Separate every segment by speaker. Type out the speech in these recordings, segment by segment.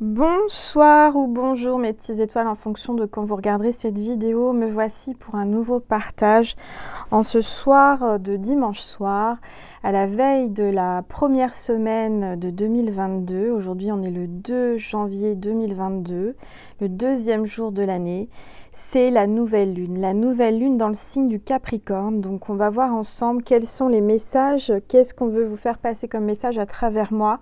Speaker 1: Bonsoir ou bonjour mes petites étoiles en fonction de quand vous regarderez cette vidéo. Me voici pour un nouveau partage en ce soir de dimanche soir, à la veille de la première semaine de 2022. Aujourd'hui on est le 2 janvier 2022, le deuxième jour de l'année. C'est la nouvelle lune dans le signe du Capricorne. Donc on va voir ensemble quels sont les messages, qu'est-ce qu'on veut vous faire passer comme message à travers moi.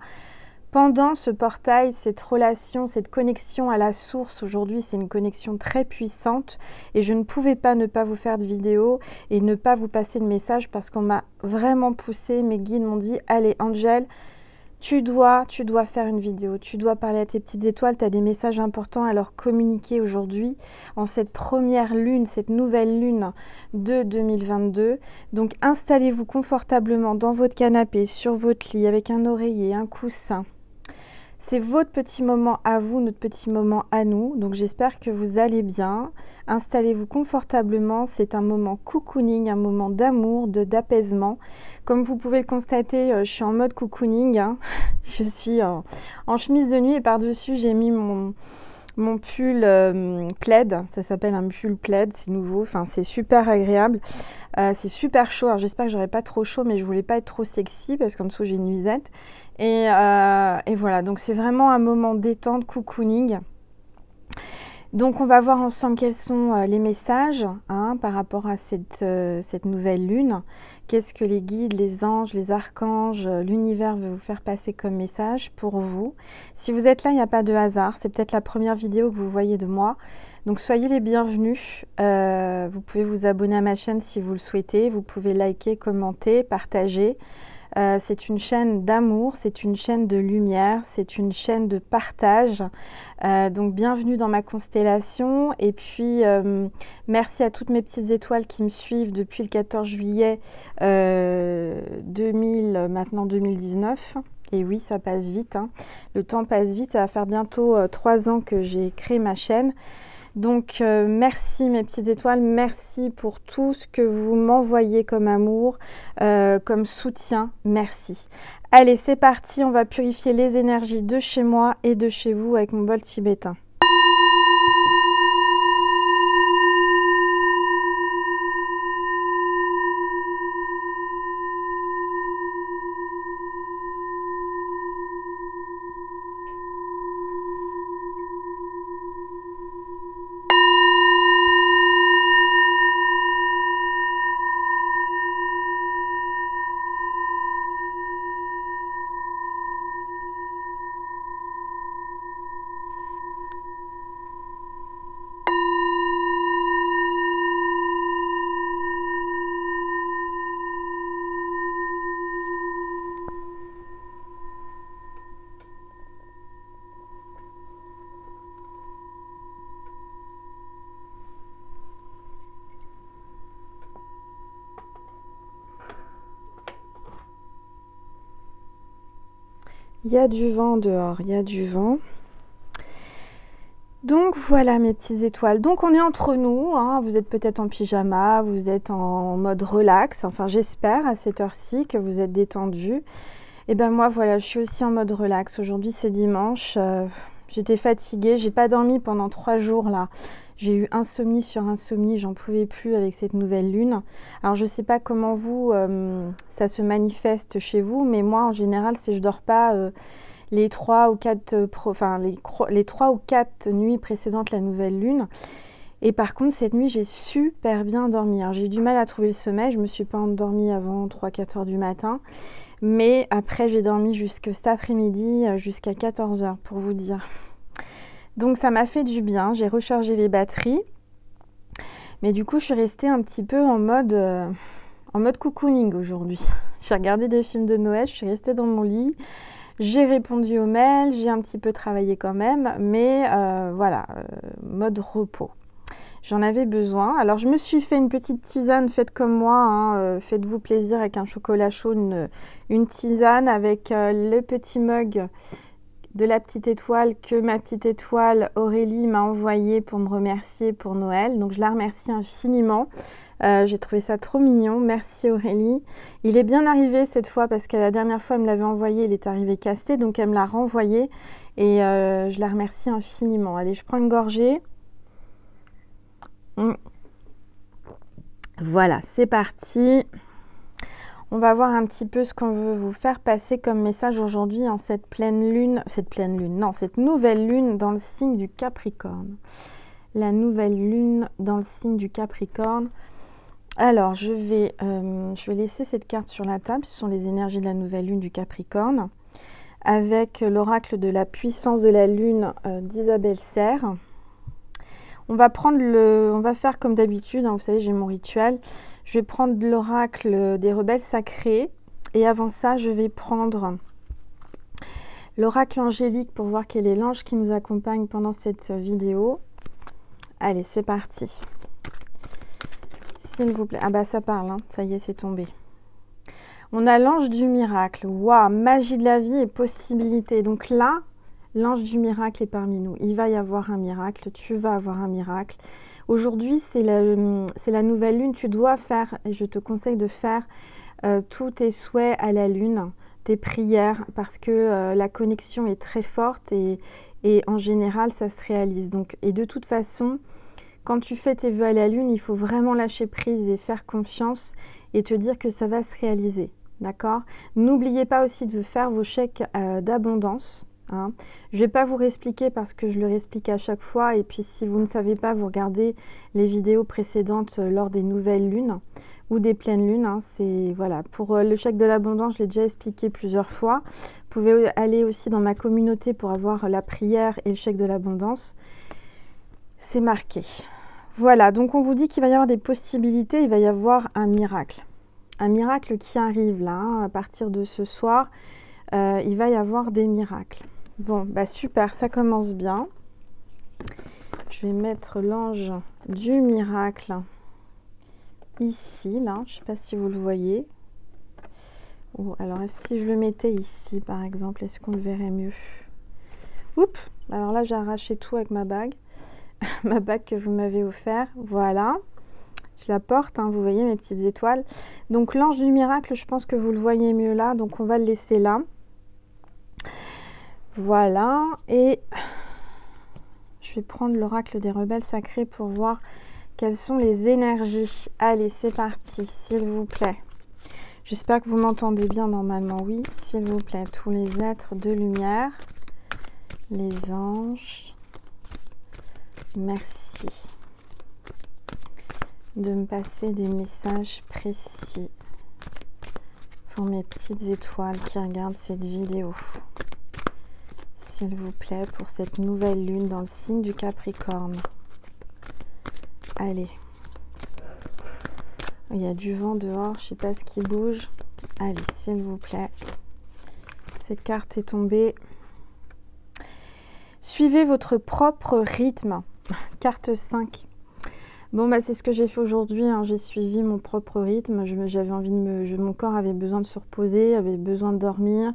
Speaker 1: Pendant ce portail, cette relation, cette connexion à la source, aujourd'hui c'est une connexion très puissante et je ne pouvais pas ne pas vous faire de vidéo et ne pas vous passer de message parce qu'on m'a vraiment poussé, mes guides m'ont dit « Allez Angel, tu dois faire une vidéo, tu dois parler à tes petites étoiles, tu as des messages importants à leur communiquer aujourd'hui en cette première lune, cette nouvelle lune de 2022. Donc installez-vous confortablement dans votre canapé, sur votre lit avec un oreiller, un coussin. C'est votre petit moment à vous, notre petit moment à nous. Donc j'espère que vous allez bien. Installez-vous confortablement. C'est un moment cocooning, un moment d'amour, d'apaisement. Comme vous pouvez le constater, je suis en mode cocooning. Hein. Je suis en chemise de nuit et par-dessus, j'ai mis mon pull plaid. Ça s'appelle un pull plaid, c'est nouveau. Enfin, c'est super agréable. C'est super chaud. Alors j'espère que j'aurai pas trop chaud, mais je voulais pas être trop sexy parce qu'en dessous, j'ai une nuisette. Et voilà, donc c'est vraiment un moment détente, cocooning. Donc on va voir ensemble quels sont les messages par rapport à cette nouvelle lune. Qu'est-ce que les guides, les anges, les archanges, l'univers veut vous faire passer comme message pour vous. Si vous êtes là, il n'y a pas de hasard. C'est peut-être la première vidéo que vous voyez de moi. Donc soyez les bienvenus. Vous pouvez vous abonner à ma chaîne si vous le souhaitez. Vous pouvez liker, commenter, partager. C'est une chaîne d'amour, c'est une chaîne de lumière, c'est une chaîne de partage. Donc bienvenue dans ma constellation. Et puis merci à toutes mes petites étoiles qui me suivent depuis le 14 juillet maintenant 2019. Et oui, ça passe vite. Hein. Le temps passe vite. Ça va faire bientôt 3 ans que j'ai créé ma chaîne. Donc merci mes petites étoiles, merci pour tout ce que vous m'envoyez comme amour, comme soutien, merci. Allez, c'est parti, on va purifier les énergies de chez moi et de chez vous avec mon bol tibétain. Il y a du vent dehors, il y a du vent. Donc voilà mes petites étoiles. Donc on est entre nous, hein. Vous êtes peut-être en pyjama, vous êtes en mode relax. Enfin j'espère à cette heure-ci que vous êtes détendus. Et ben moi voilà, je suis aussi en mode relax. Aujourd'hui c'est dimanche. J'étais fatiguée, j'ai pas dormi pendant 3 jours là. J'ai eu insomnie sur insomnie, j'en pouvais plus avec cette nouvelle lune. Alors je sais pas comment vous, ça se manifeste chez vous, mais moi en général si je dors pas les 3 ou 4 nuits précédentes la nouvelle lune. Et par contre cette nuit j'ai super bien dormi. J'ai eu du mal à trouver le sommeil, je me suis pas endormie avant 3-4 heures du matin. Mais après j'ai dormi jusque cet après-midi, jusqu'à 14 heures pour vous dire. Donc ça m'a fait du bien, j'ai rechargé les batteries. Mais du coup je suis restée un petit peu en mode cocooning aujourd'hui. J'ai regardé des films de Noël, je suis restée dans mon lit. J'ai répondu aux mails, j'ai un petit peu travaillé quand même. Mais voilà, mode repos. J'en avais besoin. Alors je me suis fait une petite tisane, faites comme moi. Hein, faites-vous plaisir avec un chocolat chaud, une tisane avec le petit mug de la petite étoile que ma petite étoile Aurélie m'a envoyé pour me remercier pour Noël. Donc je la remercie infiniment. J'ai trouvé ça trop mignon. Merci Aurélie. Il est bien arrivé cette fois parce que la dernière fois elle me l'avait envoyé, il est arrivé cassé. Donc elle me l'a renvoyé. et je la remercie infiniment. Allez, je prends une gorgée. Voilà, c'est parti. On va voir un petit peu ce qu'on veut vous faire passer comme message aujourd'hui en cette cette nouvelle lune dans le signe du Capricorne. La nouvelle lune dans le signe du Capricorne. Alors, je vais laisser cette carte sur la table. Ce sont les énergies de la nouvelle lune du Capricorne, avec l'oracle de la puissance de la lune d'Isabelle Serre. On va faire comme d'habitude, hein, vous savez, j'ai mon rituel. Je vais prendre l'oracle des rebelles sacrés. Et avant ça, je vais prendre l'oracle angélique pour voir quel est l'ange qui nous accompagne pendant cette vidéo. Allez, c'est parti. S'il vous plaît. Ah bah ça parle, hein. Ça y est, c'est tombé. On a l'ange du miracle. Waouh, magie de la vie et possibilité. Donc là, l'ange du miracle est parmi nous. Il va y avoir un miracle. Tu vas avoir un miracle. Aujourd'hui, c'est la nouvelle lune. Tu dois faire, et je te conseille de faire tous tes souhaits à la lune, tes prières, parce que la connexion est très forte et en général, ça se réalise. Donc, et de toute façon, quand tu fais tes vœux à la lune, il faut vraiment lâcher prise et faire confiance et te dire que ça va se réaliser. D'accord? N'oubliez pas aussi de faire vos chèques d'abondance. Hein. Je ne vais pas vous réexpliquer parce que je le réexplique à chaque fois. Et puis si vous ne savez pas, vous regardez les vidéos précédentes lors des nouvelles lunes ou des pleines lunes. Hein. C'est voilà. Pour le chèque de l'abondance, je l'ai déjà expliqué plusieurs fois. Vous pouvez aller aussi dans ma communauté pour avoir la prière et le chèque de l'abondance. C'est marqué. Voilà, donc on vous dit qu'il va y avoir des possibilités, il va y avoir un miracle. Un miracle qui arrive là, hein, à partir de ce soir, il va y avoir des miracles. Bon, bah super, ça commence bien. Je vais mettre l'ange du miracle ici, là. Je ne sais pas si vous le voyez. Oh, alors, si je le mettais ici, par exemple, est-ce qu'on le verrait mieux? Oups, alors là, j'ai arraché tout avec ma bague. Ma bague que vous m'avez offert. Voilà. Je la porte, hein, vous voyez mes petites étoiles. Donc, l'ange du miracle, je pense que vous le voyez mieux là. Donc, on va le laisser là. Voilà, et je vais prendre l'oracle des rebelles sacrés pour voir quelles sont les énergies. Allez, c'est parti, s'il vous plaît. J'espère que vous m'entendez bien normalement. Oui, s'il vous plaît, tous les êtres de lumière, les anges, merci de me passer des messages précis pour mes petites étoiles qui regardent cette vidéo. S'il vous plaît, pour cette nouvelle lune dans le signe du Capricorne. Allez. Il y a du vent dehors, je ne sais pas ce qui bouge. Allez, s'il vous plaît. Cette carte est tombée. Suivez votre propre rythme. Carte 5. Bon, bah, c'est ce que j'ai fait aujourd'hui. Hein. J'ai suivi mon propre rythme. J'avais envie de mon corps avait besoin de se reposer, avait besoin de dormir.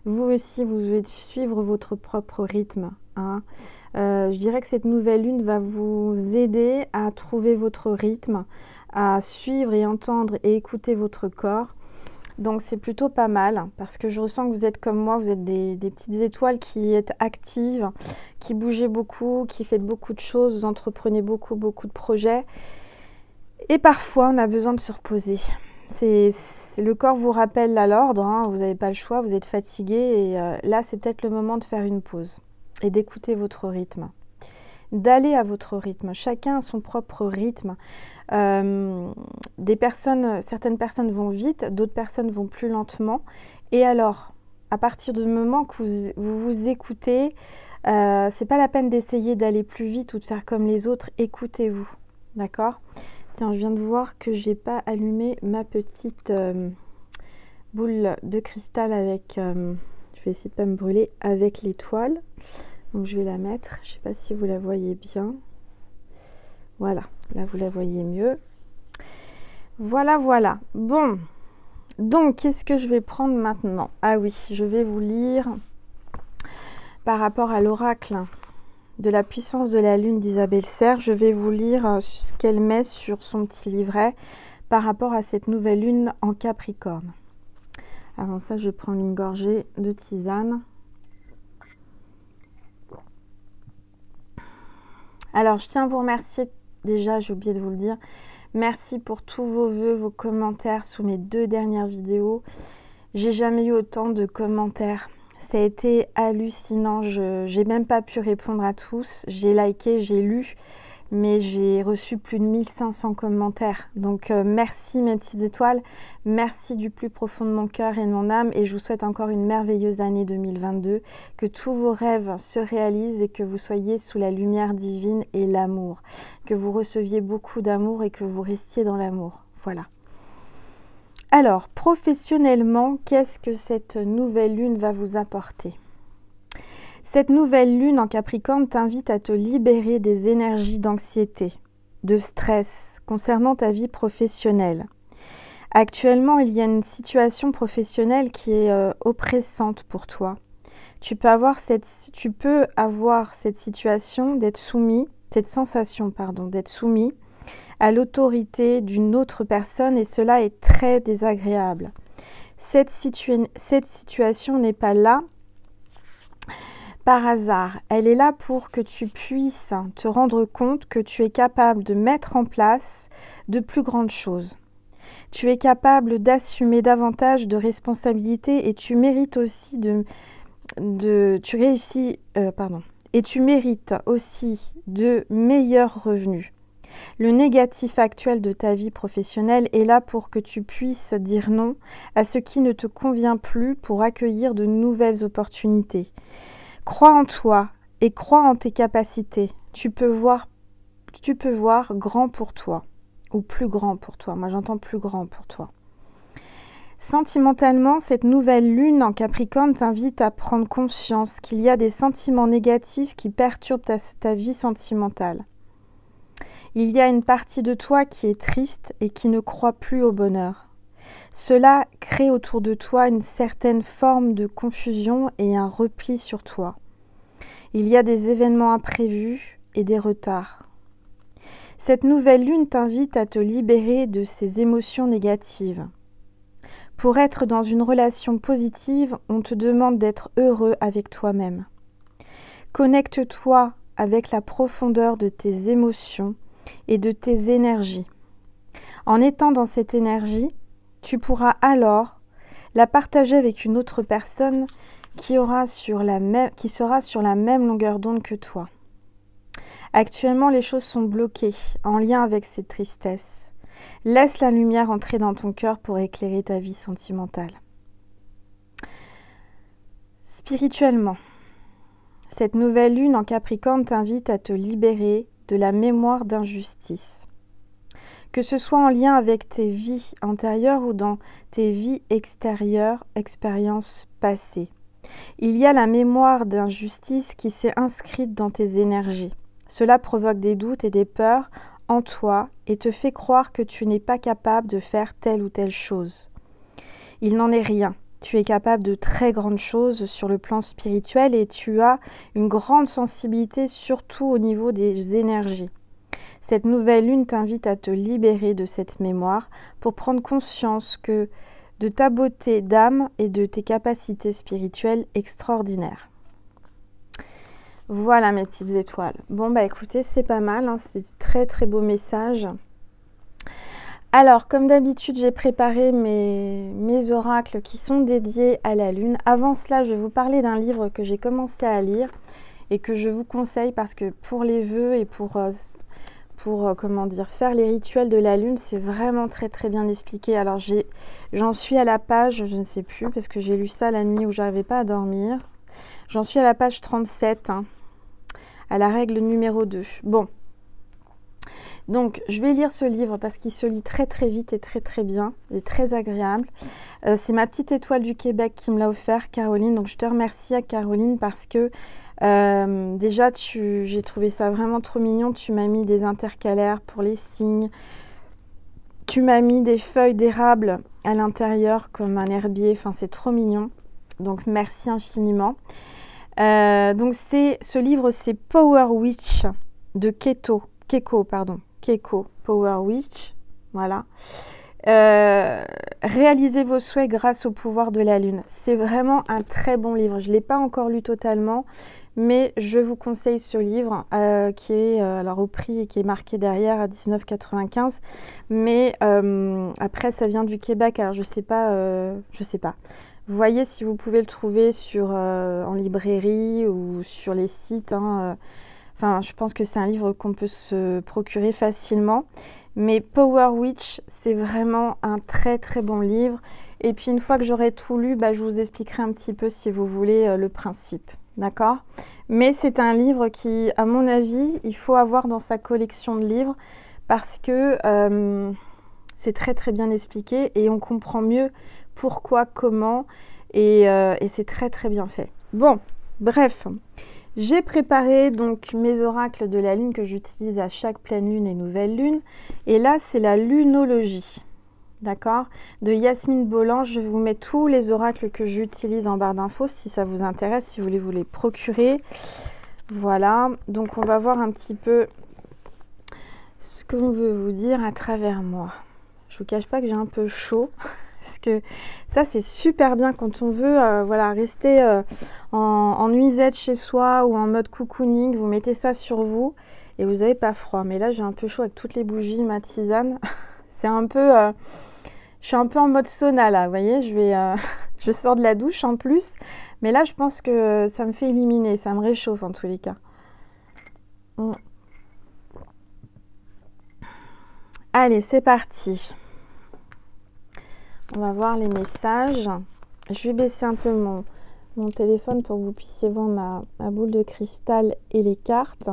Speaker 1: Vous aussi, vous devez suivre votre propre rythme. Hein. Je dirais que cette nouvelle lune va vous aider à trouver votre rythme, à suivre et entendre et écouter votre corps. Donc c'est plutôt pas mal parce que je ressens que vous êtes comme moi, vous êtes des petites étoiles qui êtes actives, qui bougez beaucoup, qui faites beaucoup de choses, vous entreprenez beaucoup de projets. Et parfois, on a besoin de se reposer. Le corps vous rappelle à l'ordre, hein, vous n'avez pas le choix, vous êtes fatigué et là, c'est peut-être le moment de faire une pause et d'écouter votre rythme, d'aller à votre rythme. Chacun a son propre rythme. Certaines personnes vont vite, d'autres personnes vont plus lentement. Et alors, à partir du moment que vous écoutez, c'est pas la peine d'essayer d'aller plus vite ou de faire comme les autres. Écoutez-vous, d'accord ? Tiens, je viens de voir que j'ai pas allumé ma petite boule de cristal avec... je vais essayer de pas me brûler avec l'étoile. Donc je vais la mettre. Je sais pas si vous la voyez bien. Voilà, là vous la voyez mieux. Voilà, voilà. Bon, donc qu'est-ce que je vais prendre maintenant? Ah oui, je vais vous lire par rapport à l'oracle de la puissance de la lune d'Isabelle Serre. Je vais vous lire ce qu'elle met sur son petit livret par rapport à cette nouvelle lune en Capricorne. Avant ça, je prends une gorgée de tisane. Alors, je tiens à vous remercier. Déjà, j'ai oublié de vous le dire. Merci pour tous vos vœux, vos commentaires sous mes 2 dernières vidéos. J'ai jamais eu autant de commentaires. Ça a été hallucinant. J'ai même pas pu répondre à tous. J'ai liké, j'ai lu, mais j'ai reçu plus de 1500 commentaires. Donc merci mes petites étoiles. Merci du plus profond de mon cœur et de mon âme. Et je vous souhaite encore une merveilleuse année 2022. Que tous vos rêves se réalisent et que vous soyez sous la lumière divine et l'amour. Que vous receviez beaucoup d'amour et que vous restiez dans l'amour. Voilà. Alors, professionnellement, qu'est-ce que cette nouvelle lune va vous apporter? Cette nouvelle lune en Capricorne t'invite à te libérer des énergies d'anxiété, de stress concernant ta vie professionnelle. Actuellement, il y a une situation professionnelle qui est oppressante pour toi. Tu peux avoir cette situation d'être soumis, cette sensation, pardon, d'être soumis à l'autorité d'une autre personne et cela est très désagréable. Cette situation n'est pas là par hasard. Elle est là pour que tu puisses te rendre compte que tu es capable de mettre en place de plus grandes choses. Tu es capable d'assumer davantage de responsabilités et tu mérites aussi tu mérites aussi de meilleurs revenus. Le négatif actuel de ta vie professionnelle est là pour que tu puisses dire non à ce qui ne te convient plus pour accueillir de nouvelles opportunités. Crois en toi et crois en tes capacités. Tu peux voir grand pour toi ou plus grand pour toi. Moi, j'entends plus grand pour toi. Sentimentalement, cette nouvelle lune en Capricorne t'invite à prendre conscience qu'il y a des sentiments négatifs qui perturbent ta vie sentimentale. Il y a une partie de toi qui est triste et qui ne croit plus au bonheur. Cela crée autour de toi une certaine forme de confusion et un repli sur toi. Il y a des événements imprévus et des retards. Cette nouvelle lune t'invite à te libérer de ces émotions négatives. Pour être dans une relation positive, on te demande d'être heureux avec toi-même. Connecte-toi avec la profondeur de tes émotions et de tes énergies. En étant dans cette énergie, tu pourras alors la partager avec une autre personne qui sera sur la même longueur d'onde que toi. Actuellement, les choses sont bloquées en lien avec cette tristesse. Laisse la lumière entrer dans ton cœur pour éclairer ta vie sentimentale. Spirituellement, cette nouvelle lune en Capricorne t'invite à te libérer de la mémoire d'injustice. Que ce soit en lien avec tes vies antérieures ou dans tes vies extérieures, expériences passées. Il y a la mémoire d'injustice qui s'est inscrite dans tes énergies. Cela provoque des doutes et des peurs en toi et te fait croire que tu n'es pas capable de faire telle ou telle chose. Il n'en est rien. Tu es capable de très grandes choses sur le plan spirituel et tu as une grande sensibilité surtout au niveau des énergies. Cette nouvelle lune t'invite à te libérer de cette mémoire pour prendre conscience de ta beauté d'âme et de tes capacités spirituelles extraordinaires. Voilà mes petites étoiles. Bon bah écoutez, c'est pas mal, hein, c'est très très beau message. Alors, comme d'habitude, j'ai préparé mes oracles qui sont dédiés à la lune. Avant cela, je vais vous parler d'un livre que j'ai commencé à lire et que je vous conseille parce que pour les vœux et pour faire les rituels de la lune, c'est vraiment très très bien expliqué. Alors, j'en suis à la page, je ne sais plus, parce que j'ai lu ça la nuit où j'arrivais pas à dormir. J'en suis à la page 37, hein, à la règle numéro 2. Bon. Donc, je vais lire ce livre parce qu'il se lit très très vite et très très bien et très agréable. C'est ma petite étoile du Québec qui me l'a offert, Caroline. Donc, je te remercie à Caroline parce que déjà, j'ai trouvé ça vraiment trop mignon. Tu m'as mis des intercalaires pour les signes. Tu m'as mis des feuilles d'érable à l'intérieur comme un herbier. Enfin, c'est trop mignon. Donc, merci infiniment. Donc, ce livre, c'est Power Witch de Keiko, Power Witch, voilà. Réalisez vos souhaits grâce au pouvoir de la lune. C'est vraiment un très bon livre. Je ne l'ai pas encore lu totalement, mais je vous conseille ce livre qui est alors au prix et qui est marqué derrière à 19,95 €. Mais après, ça vient du Québec, alors je sais pas. Vous voyez si vous pouvez le trouver en librairie ou sur les sites. Hein. Enfin, je pense que c'est un livre qu'on peut se procurer facilement. Mais Power Witch, c'est vraiment un très très bon livre. Et puis une fois que j'aurai tout lu, je vous expliquerai un petit peu, si vous voulez, le principe. D'accord? Mais c'est un livre qui, à mon avis, il faut avoir dans sa collection de livres parce que c'est très très bien expliqué et on comprend mieux pourquoi, comment, et c'est très très bien fait. Bon, bref. J'ai préparé donc mes oracles de la lune que j'utilise à chaque pleine lune et nouvelle lune. Et là, c'est la lunologie, d'accord, de Yasmine Bolland. Je vous mets tous les oracles que j'utilise en barre d'infos si ça vous intéresse, si vous voulez vous les procurer. Voilà, donc on va voir un petit peu ce qu'on veut vous dire à travers moi. Je vous cache pas que j'ai un peu chaud. Parce que ça, c'est super bien quand on veut voilà, rester en nuisette chez soi ou en mode cocooning. Vous mettez ça sur vous et vous n'avez pas froid. Mais là, j'ai un peu chaud avec toutes les bougies, ma tisane. C'est un peu... je suis un peu en mode sauna là, vous voyez. Je sors de la douche en plus. Mais là, je pense que ça me fait éliminer. Ça me réchauffe en tous les cas. Allez, c'est parti. On va voir les messages. Je vais baisser un peu mon téléphone pour que vous puissiez voir ma boule de cristal et les cartes.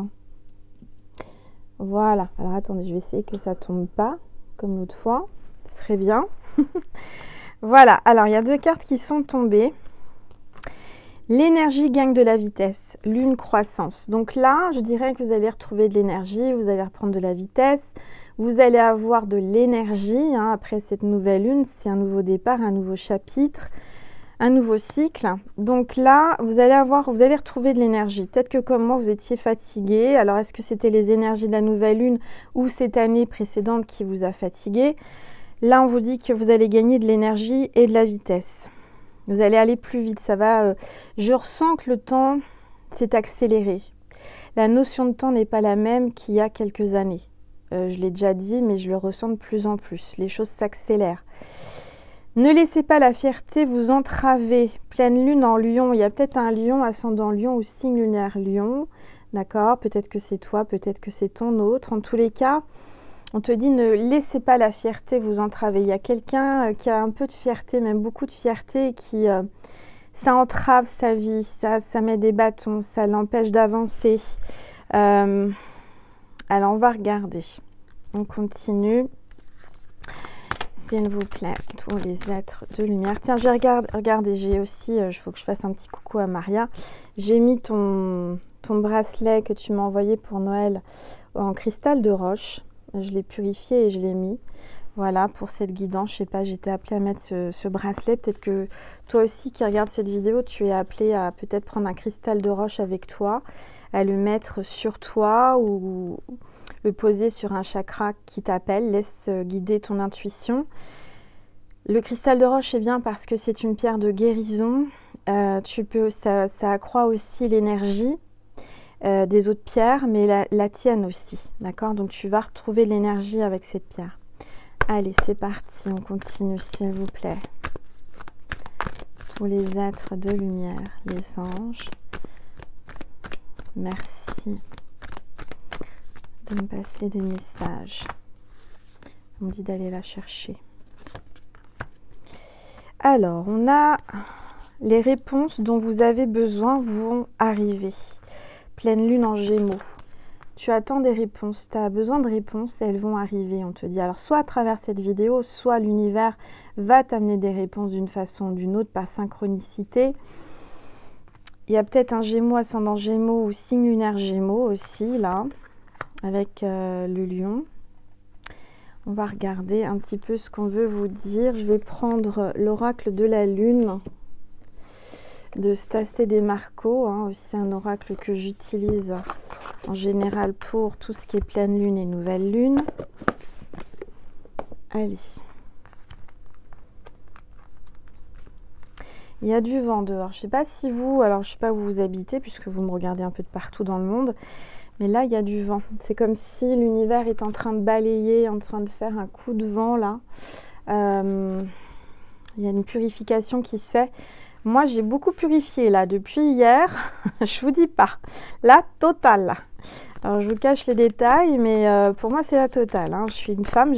Speaker 1: Voilà. Alors attendez, je vais essayer que ça tombe pas comme l'autre fois. Ce serait bien. Voilà. Alors il y a deux cartes qui sont tombées. L'énergie gagne de la vitesse. Lune croissance. Donc là, je dirais que vous allez retrouver de l'énergie. Vous allez reprendre de la vitesse. Vous allez avoir de l'énergie après cette nouvelle lune. C'est un nouveau départ, un nouveau chapitre, un nouveau cycle. Donc là, vous allez retrouver de l'énergie. Peut-être que comme moi, vous étiez fatigué. Alors, est-ce que c'était les énergies de la nouvelle lune ou cette année précédente qui vous a fatigué? Là, on vous dit que vous allez gagner de l'énergie et de la vitesse. Vous allez aller plus vite. Ça va. Je ressens que le temps s'est accéléré. La notion de temps n'est pas la même qu'il y a quelques années. Je l'ai déjà dit, mais je le ressens de plus en plus. Les choses s'accélèrent. Ne laissez pas la fierté vous entraver. Pleine lune en lion. Il y a peut-être un lion, ascendant lion ou signe lunaire lion. D'accord? Peut-être que c'est toi, peut-être que c'est ton autre. En tous les cas, on te dit ne laissez pas la fierté vous entraver. Il y a quelqu'un qui a un peu de fierté, même beaucoup de fierté, et qui... ça entrave sa vie, ça met des bâtons, ça l'empêche d'avancer. Alors, on va regarder. On continue. S'il vous plaît, tous les êtres de lumière. Tiens, regardez, j'ai aussi, il faut que je fasse un petit coucou à Maria. J'ai mis ton bracelet que tu m'as envoyé pour Noël en cristal de roche. Je l'ai purifié et je l'ai mis. Voilà, pour cette guidance. Je sais pas, j'étais appelée à mettre ce bracelet. Peut-être que toi aussi qui regardes cette vidéo, tu es appelée à peut-être prendre un cristal de roche avec toi, à le mettre sur toi ou le poser sur un chakra qui t'appelle. Laisse guider ton intuition. Le cristal de roche est bien parce que c'est une pierre de guérison. Ça accroît aussi l'énergie des autres pierres, mais la tienne aussi. D'accord? Donc tu vas retrouver l'énergie avec cette pierre. Allez, c'est parti. On continue, s'il vous plaît. Tous les êtres de lumière, les anges. Merci de me passer des messages. On me dit d'aller la chercher. Alors, on a les réponses dont vous avez besoin vont arriver. Pleine lune en Gémeaux. Tu attends des réponses, tu as besoin de réponses et elles vont arriver, on te dit. Alors, soit à travers cette vidéo, soit l'univers va t'amener des réponses d'une façon ou d'une autre par synchronicité. Il y a peut-être un Gémeaux, ascendant Gémeaux ou signe lunaire Gémeaux aussi, là, avec le lion. On va regarder un petit peu ce qu'on veut vous dire. Je vais prendre l'oracle de la lune de Stacé Demarco, aussi un oracle que j'utilise en général pour tout ce qui est pleine lune et nouvelle lune. Allez. Il y a du vent dehors. Je ne sais pas si vous, alors je ne sais pas où vous habitez puisque vous me regardez un peu de partout dans le monde, mais là il y a du vent. C'est comme si l'univers est en train de balayer, en train de faire un coup de vent là. Il y a une purification qui se fait. Moi j'ai beaucoup purifié là depuis hier. Je vous dis pas. La totale là. Alors je vous cache les détails, mais pour moi c'est la totale. Hein. Je suis une femme,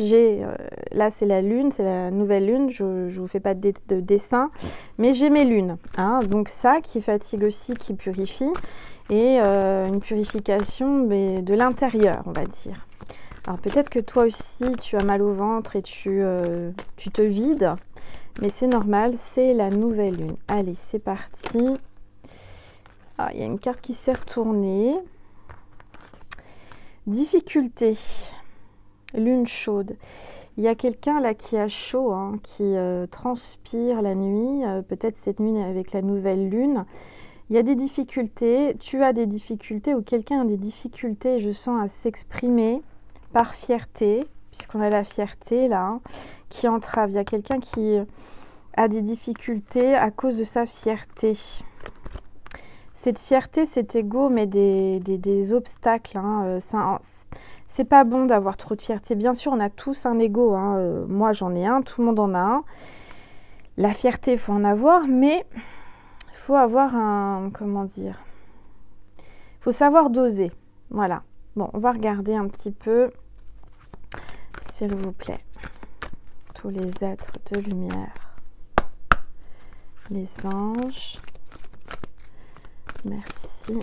Speaker 1: là c'est la lune, c'est la nouvelle lune, je ne vous fais pas de dessin, mais j'ai mes lunes. Hein. Donc ça qui fatigue aussi, qui purifie, et une purification mais de l'intérieur, on va dire. Alors peut-être que toi aussi tu as mal au ventre et tu te vides, mais c'est normal, c'est la nouvelle lune. Allez, c'est parti. Ah, il y a une carte qui s'est retournée. Difficulté, lune chaude. Il y a quelqu'un là qui a chaud, hein, qui transpire la nuit, peut-être cette nuit avec la nouvelle lune. Il y a des difficultés, tu as des difficultés ou quelqu'un a des difficultés, je sens, à s'exprimer par fierté, puisqu'on a la fierté là, hein, qui entrave. Il y a quelqu'un qui a des difficultés à cause de sa fierté. Cette fierté, cet ego met des obstacles. Hein, c'est pas bon d'avoir trop de fierté. Bien sûr, on a tous un ego. Hein, moi, j'en ai un, tout le monde en a un. La fierté, il faut en avoir, mais il faut avoir un... Comment dire? Il faut savoir doser. Voilà. Bon, on va regarder un petit peu, s'il vous plaît. Tous les êtres de lumière. Les anges. Merci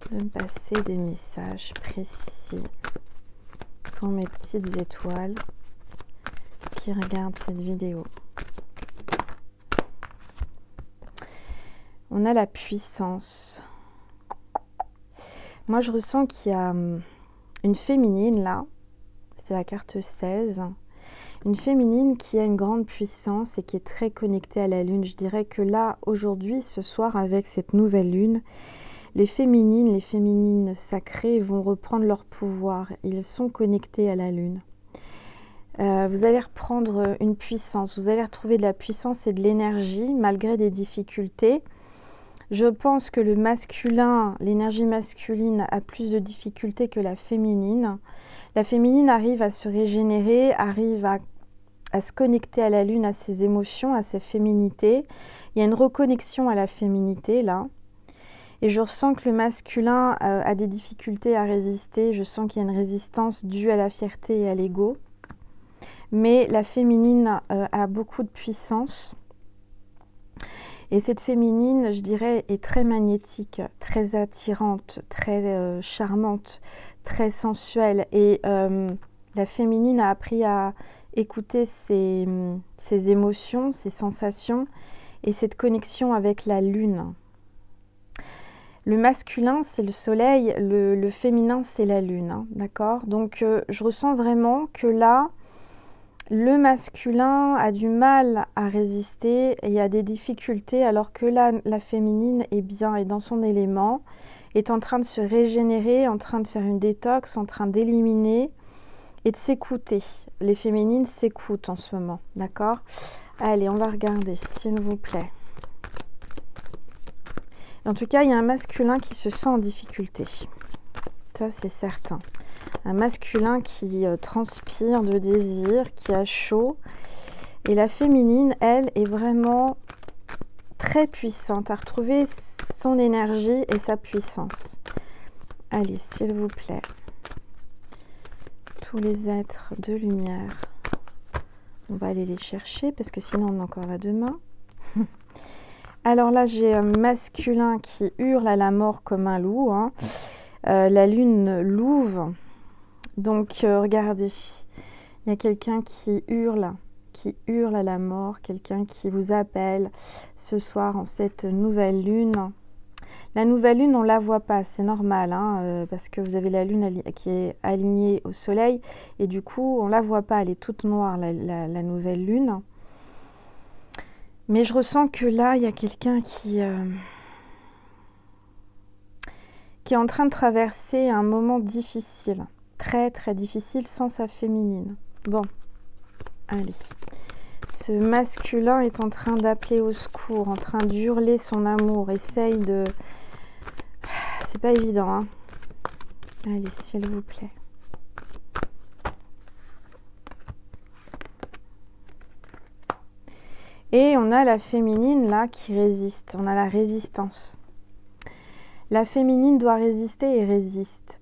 Speaker 1: de me passer des messages précis pour mes petites étoiles qui regardent cette vidéo. On a la puissance. Moi, je ressens qu'il y a une féminine là, c'est la carte 16, une féminine qui a une grande puissance et qui est très connectée à la lune. Je dirais que là, aujourd'hui, ce soir, avec cette nouvelle lune, les féminines sacrées vont reprendre leur pouvoir. Ils sont connectés à la lune. Vous allez reprendre une puissance, vous allez retrouver de la puissance et de l'énergie malgré des difficultés. Je pense que le masculin, l'énergie masculine a plus de difficultés que la féminine. La féminine arrive à se régénérer, arrive à se connecter à la lune, à ses émotions, à sa féminité. Il y a une reconnexion à la féminité là. Et je ressens que le masculin a des difficultés à résister. Je sens qu'il y a une résistance due à la fierté et à l'ego. Mais la féminine a beaucoup de puissance. Et cette féminine, je dirais, est très magnétique, très attirante, très charmante, très sensuelle. Et la féminine a appris à écouter ses émotions, ses sensations et cette connexion avec la lune. Le masculin, c'est le soleil, le féminin, c'est la lune, hein, d'accord? Donc, je ressens vraiment que là, le masculin a du mal à résister et a des difficultés, alors que là, la féminine est bien, est dans son élément, est en train de se régénérer, en train de faire une détox, en train d'éliminer et de s'écouter. Les féminines s'écoutent en ce moment, d'accord? Allez, on va regarder, s'il vous plaît. En tout cas, il y a un masculin qui se sent en difficulté. Ça, c'est certain. Un masculin qui transpire de désir, qui a chaud. Et la féminine, elle, est vraiment très puissante à retrouver son énergie et sa puissance. Allez, s'il vous plaît. Tous les êtres de lumière. On va aller les chercher parce que sinon on est encore là demain. Alors là, j'ai un masculin qui hurle à la mort comme un loup. Hein. La lune louve. Donc, regardez. Il y a quelqu'un qui hurle à la mort. Quelqu'un qui vous appelle ce soir en cette nouvelle lune. La nouvelle lune, on ne la voit pas, c'est normal, hein, parce que vous avez la lune qui est alignée au soleil, et du coup, on ne la voit pas, elle est toute noire, la nouvelle lune. Mais je ressens que là, il y a quelqu'un qui est en train de traverser un moment difficile, très très difficile, sans sa féminine. Bon, allez, Ce masculin est en train d'appeler au secours, en train d'hurler son amour, essaye de... C'est pas évident, hein. Allez, s'il vous plaît. Et on a la féminine là qui résiste, on a la résistance. La féminine doit résister et résiste.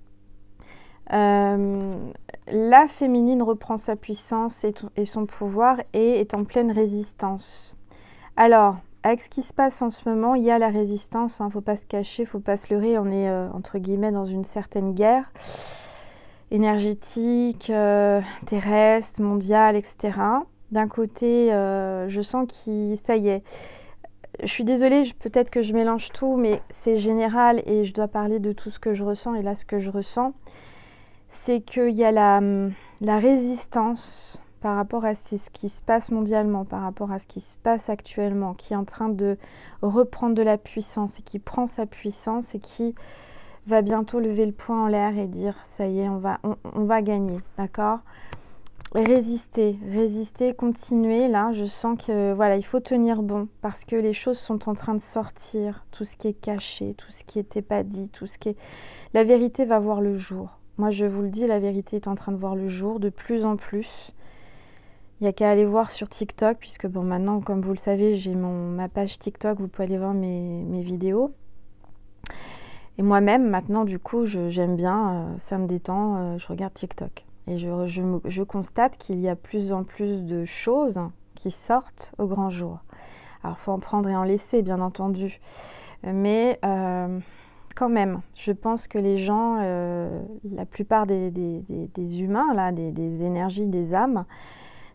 Speaker 1: La féminine reprend sa puissance et son pouvoir et est en pleine résistance. Alors, avec ce qui se passe en ce moment, il y a la résistance, hein, faut pas se cacher, faut pas se leurrer, on est entre guillemets dans une certaine guerre énergétique, terrestre, mondiale, etc. D'un côté, je sens que ça y est. Je suis désolée, peut-être que je mélange tout, mais c'est général et je dois parler de tout ce que je ressens. Et là, ce que je ressens, c'est qu'il y a la résistance par rapport à ce qui se passe mondialement, par rapport à ce qui se passe actuellement, qui est en train de reprendre de la puissance et qui prend sa puissance et qui va bientôt lever le poing en l'air et dire ça y est, on va gagner, d'accord ? Résister, continuer. Là, je sens que voilà, il faut tenir bon parce que les choses sont en train de sortir, tout ce qui est caché, tout ce qui n'était pas dit, tout ce qui est... La vérité va voir le jour. Moi, je vous le dis, la vérité est en train de voir le jour de plus en plus. Il n'y a qu'à aller voir sur TikTok, puisque bon, maintenant, comme vous le savez, j'ai ma page TikTok, vous pouvez aller voir mes vidéos. Et moi-même, maintenant, du coup, j'aime bien, ça me détend, je regarde TikTok. Et je constate qu'il y a plus en plus de choses qui sortent au grand jour. Alors, il faut en prendre et en laisser, bien entendu. Mais quand même, je pense que les gens, la plupart des humains, là, des énergies, des âmes,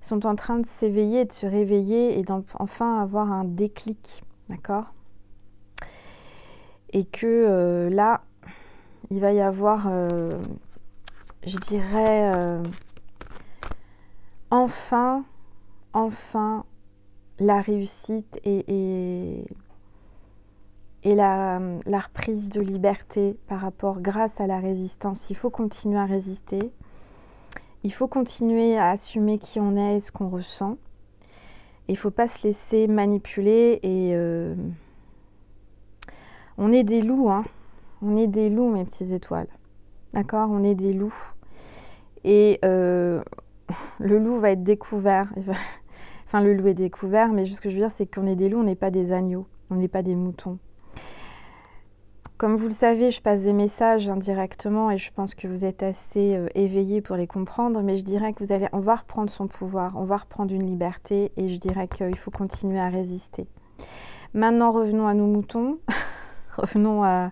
Speaker 1: sont en train de s'éveiller, de se réveiller et d'enfin avoir un déclic, d'accord ? Et que là, il va y avoir... je dirais enfin la réussite et la reprise de liberté par rapport, grâce à la résistance. Il faut continuer à résister, il faut continuer à assumer qui on est et ce qu'on ressent. Il ne faut pas se laisser manipuler et on est des loups, hein. On est des loups, mes petites étoiles. D'accord, on est des loups. Et le loup va être découvert. Enfin, le loup est découvert, mais ce que je veux dire, c'est qu'on est des loups, on n'est pas des agneaux, on n'est pas des moutons. Comme vous le savez, je passe des messages indirectement et je pense que vous êtes assez éveillés pour les comprendre, mais je dirais que on va reprendre son pouvoir, on va reprendre une liberté et je dirais qu'il faut continuer à résister. Maintenant, revenons à nos moutons, revenons à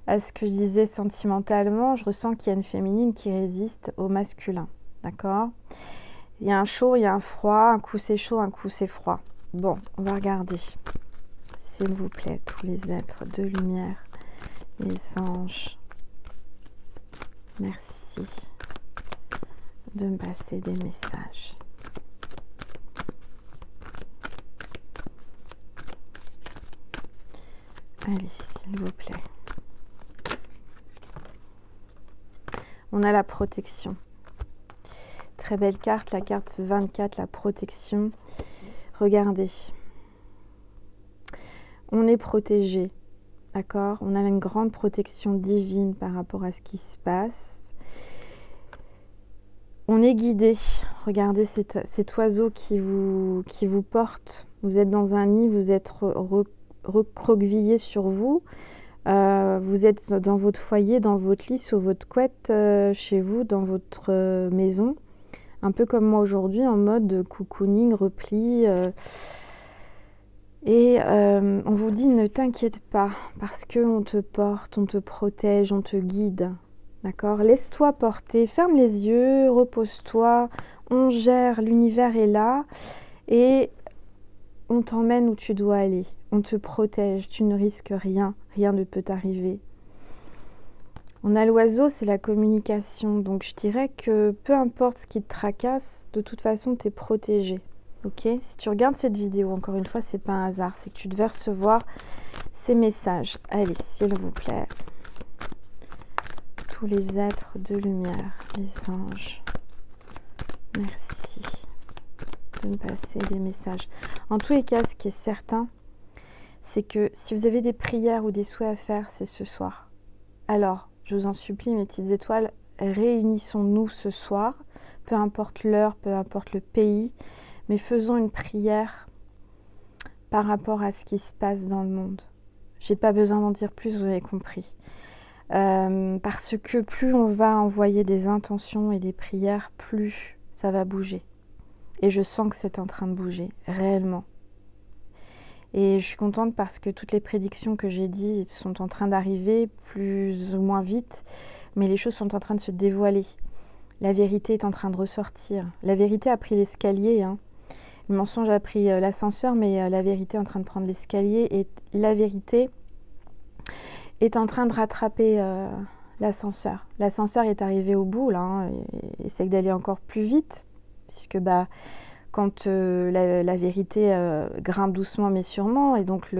Speaker 1: ce que je disais sentimentalement. Je ressens qu'il y a une féminine qui résiste au masculin, d'accord ? Il y a un chaud, il y a un froid, un coup c'est chaud, un coup c'est froid. Bon, on va regarder. S'il vous plaît, tous les êtres de lumière, les anges, merci de me passer des messages. Allez, s'il vous plaît. On a la protection. Très belle carte, la carte 24, la protection. Regardez. On est protégé, d'accord ? On a une grande protection divine par rapport à ce qui se passe. On est guidé. Regardez cet oiseau qui vous porte. Vous êtes dans un nid, vous êtes recroquevillé sur vous. Vous êtes dans votre foyer, dans votre lit, sur votre couette, chez vous, dans votre maison. Un peu comme moi aujourd'hui, en mode cocooning, repli. Et on vous dit, ne t'inquiète pas, parce qu'on te porte, on te protège, on te guide. D'accord ? Laisse-toi porter, ferme les yeux, repose-toi, on gère, l'univers est là et on t'emmène où tu dois aller. On te protège, tu ne risques rien, rien ne peut t'arriver. On a l'oiseau, c'est la communication, donc je dirais que peu importe ce qui te tracasse, de toute façon, tu es protégé. Ok ? Si tu regardes cette vidéo, encore une fois, c'est pas un hasard, c'est que tu devais recevoir ces messages. Allez, s'il vous plaît. Tous les êtres de lumière, les anges, merci de me passer des messages. En tous les cas, ce qui est certain, c'est que si vous avez des prières ou des souhaits à faire, c'est ce soir. Alors, je vous en supplie, mes petites étoiles, réunissons-nous ce soir, peu importe l'heure, peu importe le pays, mais faisons une prière par rapport à ce qui se passe dans le monde. J'ai pas besoin d'en dire plus, vous avez compris. Parce que plus on va envoyer des intentions et des prières, plus ça va bouger. Et je sens que c'est en train de bouger, réellement. Et je suis contente parce que toutes les prédictions que j'ai dites sont en train d'arriver plus ou moins vite, mais les choses sont en train de se dévoiler. La vérité est en train de ressortir. La vérité a pris l'escalier, hein. Le mensonge a pris l'ascenseur, mais la vérité est en train de prendre l'escalier. Et la vérité est en train de rattraper l'ascenseur. L'ascenseur est arrivé au bout, là, hein, et essaie d'aller encore plus vite, puisque quand la vérité grimpe doucement mais sûrement, et donc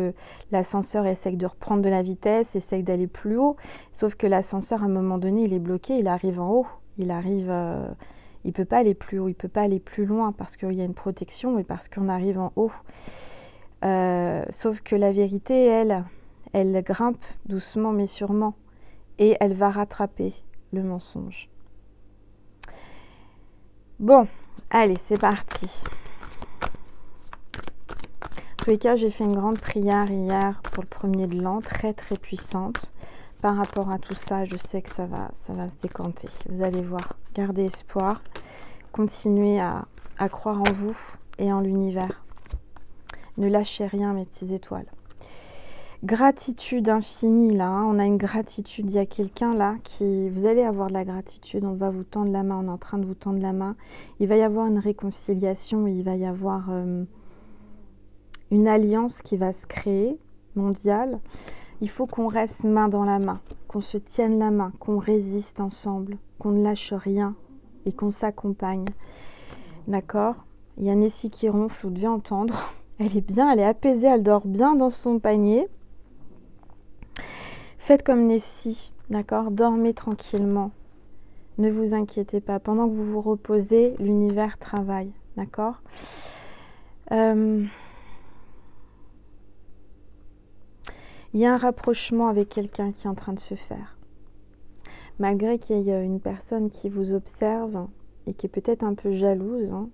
Speaker 1: l'ascenseur essaye de reprendre de la vitesse, essaye d'aller plus haut, sauf que l'ascenseur, à un moment donné, il est bloqué, il arrive en haut, il ne peut pas aller plus haut, il ne peut pas aller plus loin, parce qu'il y a une protection et parce qu'on arrive en haut. Sauf que la vérité, elle grimpe doucement mais sûrement, et elle va rattraper le mensonge. Bon, allez, c'est parti. En tous les cas, j'ai fait une grande prière hier pour le premier de l'an, très très puissante. Par rapport à tout ça, je sais que ça va se décanter. Vous allez voir, gardez espoir, continuez à croire en vous et en l'univers. Ne lâchez rien, mes petites étoiles. Gratitude infinie, là, hein. On a une gratitude, il y a quelqu'un là vous allez avoir de la gratitude, on va vous tendre la main, on est en train de vous tendre la main. Il va y avoir une réconciliation, il va y avoir une alliance qui va se créer, mondiale. Il faut qu'on reste main dans la main, qu'on se tienne la main, qu'on résiste ensemble, qu'on ne lâche rien et qu'on s'accompagne. D'accord? Il y a Nessie qui ronfle, vous devez entendre. Elle est bien, elle est apaisée, elle dort bien dans son panier. Faites comme Nessie, d'accord? Dormez tranquillement. Ne vous inquiétez pas. Pendant que vous vous reposez, l'univers travaille, d'accord? Il y a un rapprochement avec quelqu'un qui est en train de se faire. Malgré qu'il y ait une personne qui vous observe et qui est peut-être un peu jalouse, hein,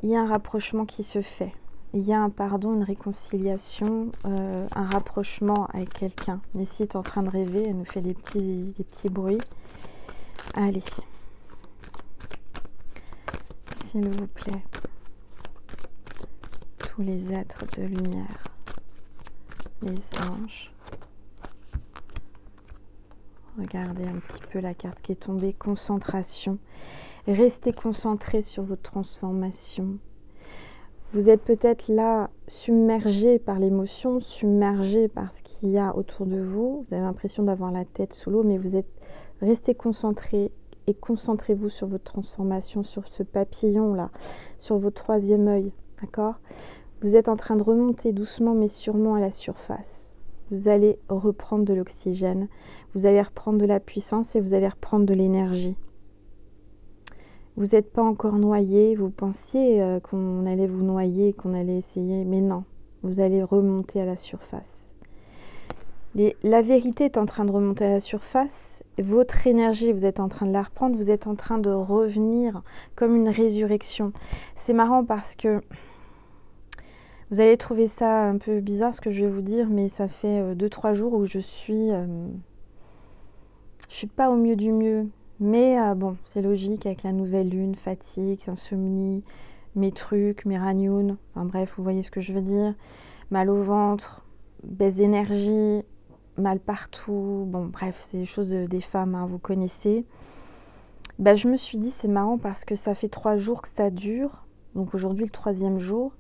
Speaker 1: il y a un rapprochement qui se fait. Il y a un pardon, une réconciliation, un rapprochement avec quelqu'un. Nessie est en train de rêver, elle nous fait des petits bruits. Allez, s'il vous plaît, tous les êtres de lumière, les anges. Regardez un petit peu la carte qui est tombée, concentration. Restez concentrés sur votre transformation. Vous êtes peut-être là submergé par l'émotion, submergé par ce qu'il y a autour de vous. Vous avez l'impression d'avoir la tête sous l'eau, mais restez concentrés et concentrez-vous sur votre transformation, sur ce papillon-là, sur votre troisième œil, d'accord? Vous êtes en train de remonter doucement mais sûrement à la surface. Vous allez reprendre de l'oxygène, vous allez reprendre de la puissance et vous allez reprendre de l'énergie. Vous n'êtes pas encore noyé, vous pensiez qu'on allait vous noyer, qu'on allait essayer, mais non, vous allez remonter à la surface. La vérité est en train de remonter à la surface, votre énergie, vous êtes en train de la reprendre, vous êtes en train de revenir comme une résurrection. C'est marrant parce que vous allez trouver ça un peu bizarre ce que je vais vous dire, mais ça fait 2-3 jours où je suis pas au mieux du mieux. Mais bon, c'est logique avec la nouvelle lune, fatigue, insomnie, mes trucs, mes ragnounes, enfin bref, vous voyez ce que je veux dire. Mal au ventre, baisse d'énergie, mal partout, bon bref, c'est les choses des femmes, hein, vous connaissez. Je me suis dit, c'est marrant parce que ça fait 3 jours que ça dure, donc aujourd'hui le 3e jour.